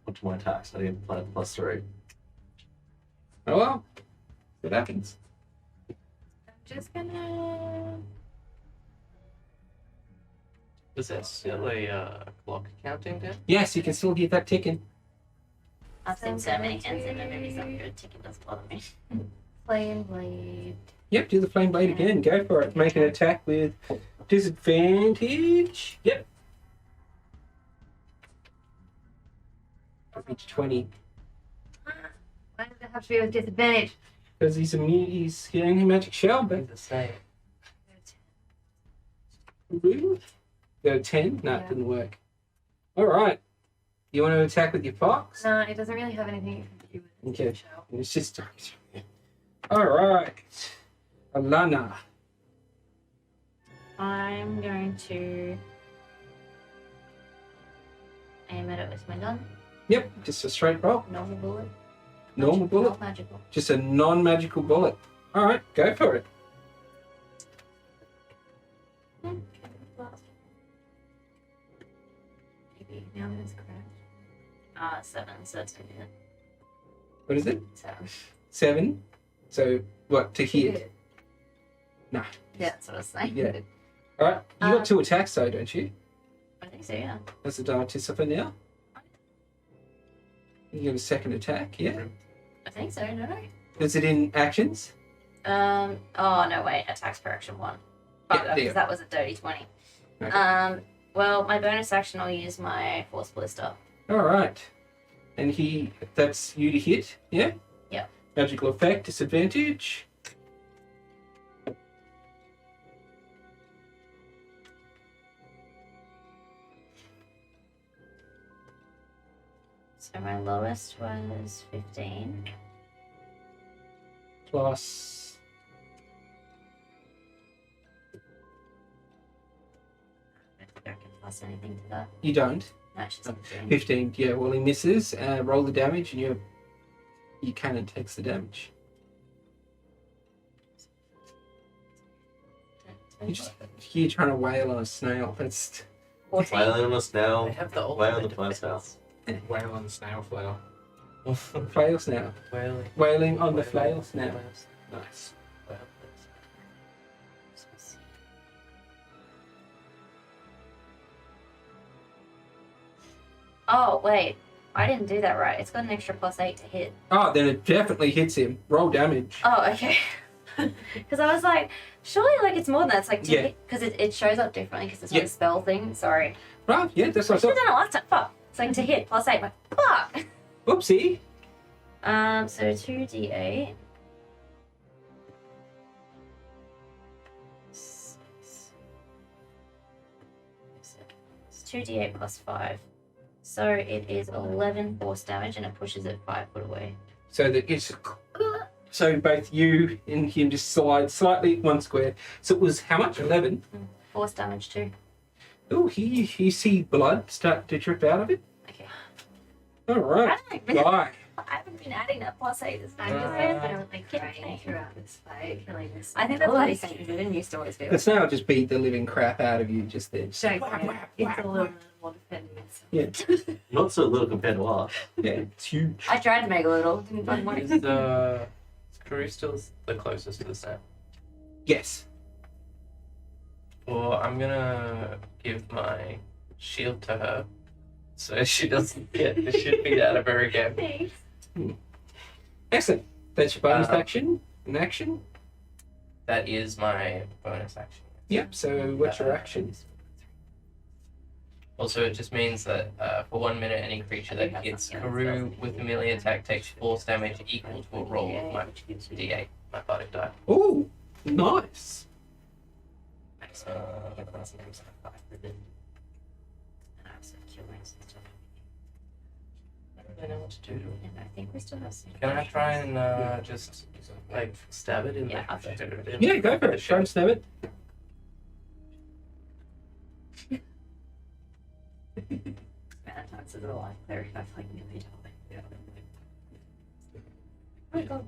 onto my attacks. I didn't plan +3. Oh well. What happens? Just gonna. Is there still a clock counting down? Yes, you can still hear that ticking. I've seen so many hands in my movies. I'm good. Ticket doesn't bother me. Flame blade. Yep, do the flame blade again. Go for it. Make an attack with disadvantage. Yep. It's 20. Why does it have to be with disadvantage? Because he's immune. He's getting a magic shell, but The same. really? Got a 10? No, it Yeah. didn't work. All right. You want to attack with your fox? No, it doesn't really have anything to do with Okay. the shell. It's just. All right. Elanna. I'm going to aim at it with my gun. Yep, just a straight roll. Normal bullet. Normal bullet. Not magical. Just a non-magical bullet. All right, go for it. Maybe now it's correct. 7, so that's gonna be it. What is it? 7. 7. So what to hit? Nah. Yeah, that's what I was saying. Yeah. All right. You got 2 attacks though, don't you? I think so, yeah. That's the Diatisipher now. You get a second attack, yeah? I think so, don't I? Is it in actions? Oh no, wait, attacks per action 1. But Yeah, because that was a dirty 20. Okay. Well, my bonus action, I'll use my Force Blister. All right. And that's you to hit, yeah? Yeah. Magical effect, disadvantage. So my lowest was 15. Plus. I don't think I can plus anything to that. You don't. No, it's just 15. 15. Yeah, well, he misses. Roll the damage, and your cannon takes the damage. You're trying to wail on a snail. That's 14. Wailing on us now. They have the Wail on ultimate the plant defense. Whale on the snail flail. flail snail. Wailing. Wailing on the flail snail. Nice. Oh, wait. I didn't do that right. It's got an extra +8 to hit. Oh, then it definitely hits him. Roll damage. Oh, okay. Because I was like, surely like it's more than that. It's like Yeah. because it shows up differently because it's Yeah. not a spell thing. Sorry. Right, yeah, that's I what I should have thought. done it last time. Fuck. It's like to hit +8. I'm like, fuck. Whoopsie. So 2d8. 2d8 plus 5. So it is 11 force damage and it pushes it 5 foot away. So that it's so both you and him just slide slightly 1 square. So it was how much? 11. Force damage too. Oh, you see blood start to drip out of it. Okay. All right, bye. I haven't been adding that plus 8 this I'm time. just definitely Get crying me. throughout this fight, killing this. I think that's what he's saying. He didn't used to always be. The snail just beat the living crap out of you just then. So it's a little more defending itself. Yeah, Not so little compared to us. yeah, it's huge. I tried to make a little. Didn't find one. Is Karou still the closest to the snap? Yes. Or I'm gonna give my shield to her so she doesn't get the shit beat out of her again. Thanks. Excellent. That's your bonus Uh-huh. action. An action. That is my bonus action. Yep. So what's your action? Also, it just means that for 1 minute, any creature that hits Karou with a melee attack takes force damage equal to a roll of my d8, my bardic die. Oh, nice. I don't really know what to do to it. And I think we still have some. Can I try and just like stab it in Yeah, the I'll do Yeah, go for it. Try and snap it. That's a little cleric. I feel like nearly died. Oh my god.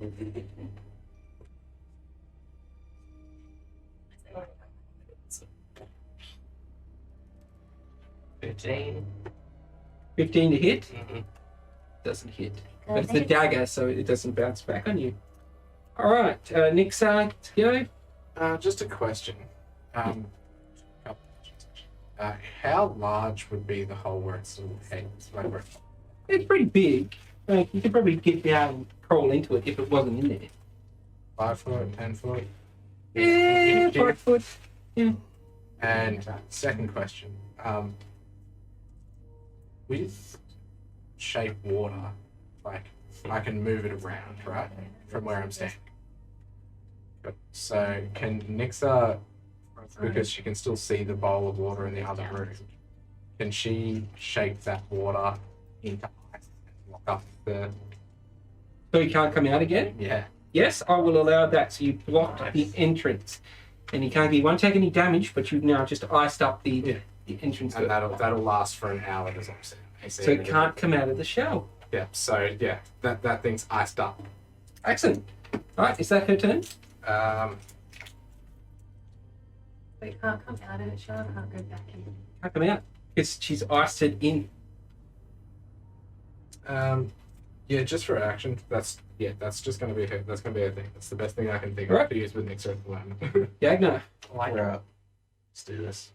15. 15 to hit. Mm-hmm. Doesn't hit. I But it's the think dagger, so it doesn't bounce back on you. All right, Nix'aa, go. Just a question. Couple questions, actually. How large would be the hole where it's still hangs? Like where It's pretty big. Like, you could probably get down and crawl into it if it wasn't in there. 5 foot, 10 foot? Yeah, 5 foot. And second question. With shape water, like I can move it around, right? From where I'm standing. But so can Nix'aa, because she can still see the bowl of water in the other room, can she shape that water into ice and lock up the So you can't come out again? yeah. Yes, I will allow that. So you blocked the entrance. And you won't take any damage, but you've now just iced up the entrance. And that'll last for an hour, does what I'm saying. So it can't come out of the shell. Yeah, so yeah, that thing's iced up. Excellent. All right, is that her turn? But you can't come out of it, Sean. Can't go back in. Can't come out. She's iced it in. Yeah, just for action. That's just gonna be her. That's gonna be her thing. That's the best thing I can think of Right. to use with Nix'aa at the moment. Yagnar. Right. Let's do this.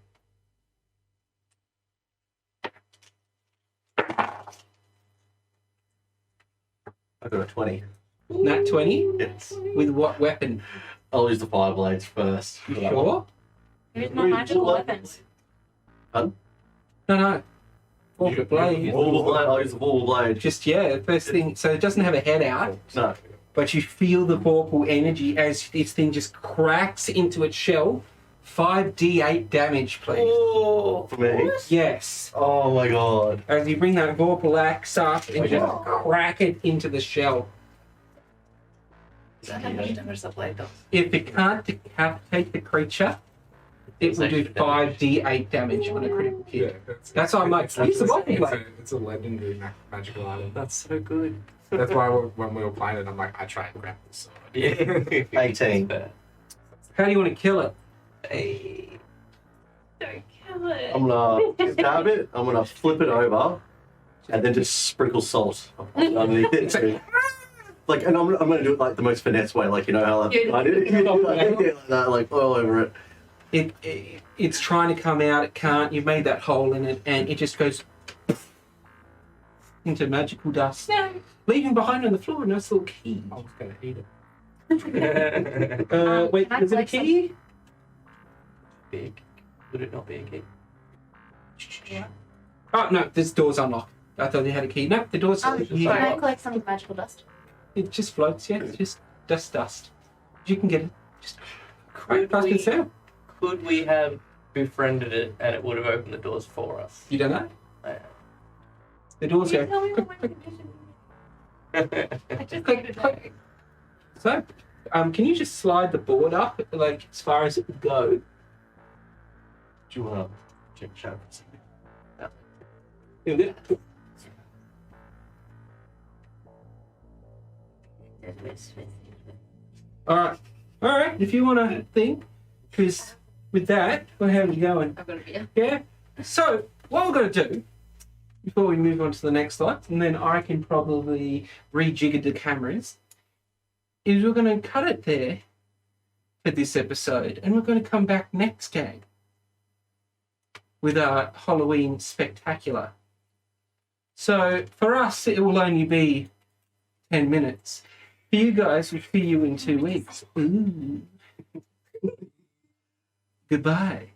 I got a 20. Nat 20. Yes. With what weapon? I'll use the fire blades first. You sure? Here's my magical weapons. No. Walker blade. Wall blade. I'll use the wall blade. Just, the first thing. So it doesn't have a head out, No. but you feel the vorpal energy as this thing just cracks into its shell. 5d8 damage, please. Oh, for me? Yes. Oh my god. As you bring that vorpal axe up and Okay. just crack it into the shell. Is that how much damage the blade does? If it can't decapitate the creature, it will do 5d8 damage on a critical hit. That's why I'm like, use the vorpal blade. It's a legendary magical item. That's so good. That's why when we were playing it, I'm like, I try and grab this sword. Yeah. 18. How do you want to kill it? Hey. Don't kill it. I'm gonna stab it, I'm gonna flip it over, and then just sprinkle salt underneath it. Like, and I'm gonna do it like the most finesse way, like, you know how I did it? Like that, like all over it. It's trying to come out, it can't. You've made that hole in it, and it just goes into magical dust, No. leaving behind on the floor a nice little key. I was gonna eat it. Wait, can I is it a collect key? Big. Would it not be a key? Oh no, this door's unlocked. I thought you had a key. No, the door's Can here. I collect some magical dust? It just floats, yeah. It's just dust. You can get it. Just Could pass we, it out. could we have befriended it, and it would have opened the doors for us. You don't know? I- The doors Can you go. tell me what my condition is? I just need to know. So, can you just slide the board up, like, as far as it would go? Do you want to check shadow for a second? Alright. Alright, if you want to think, because with that, well, how are you going? I've got a beer. Yeah? So, what we're going to do, before we move on to the next slide, and then I can probably rejigger the cameras, is we're going to cut it there for this episode, and we're going to come back next game with our Halloween spectacular. So, for us, it will only be 10 minutes. For you guys, we'll see you in 2 weeks. Ooh. Goodbye.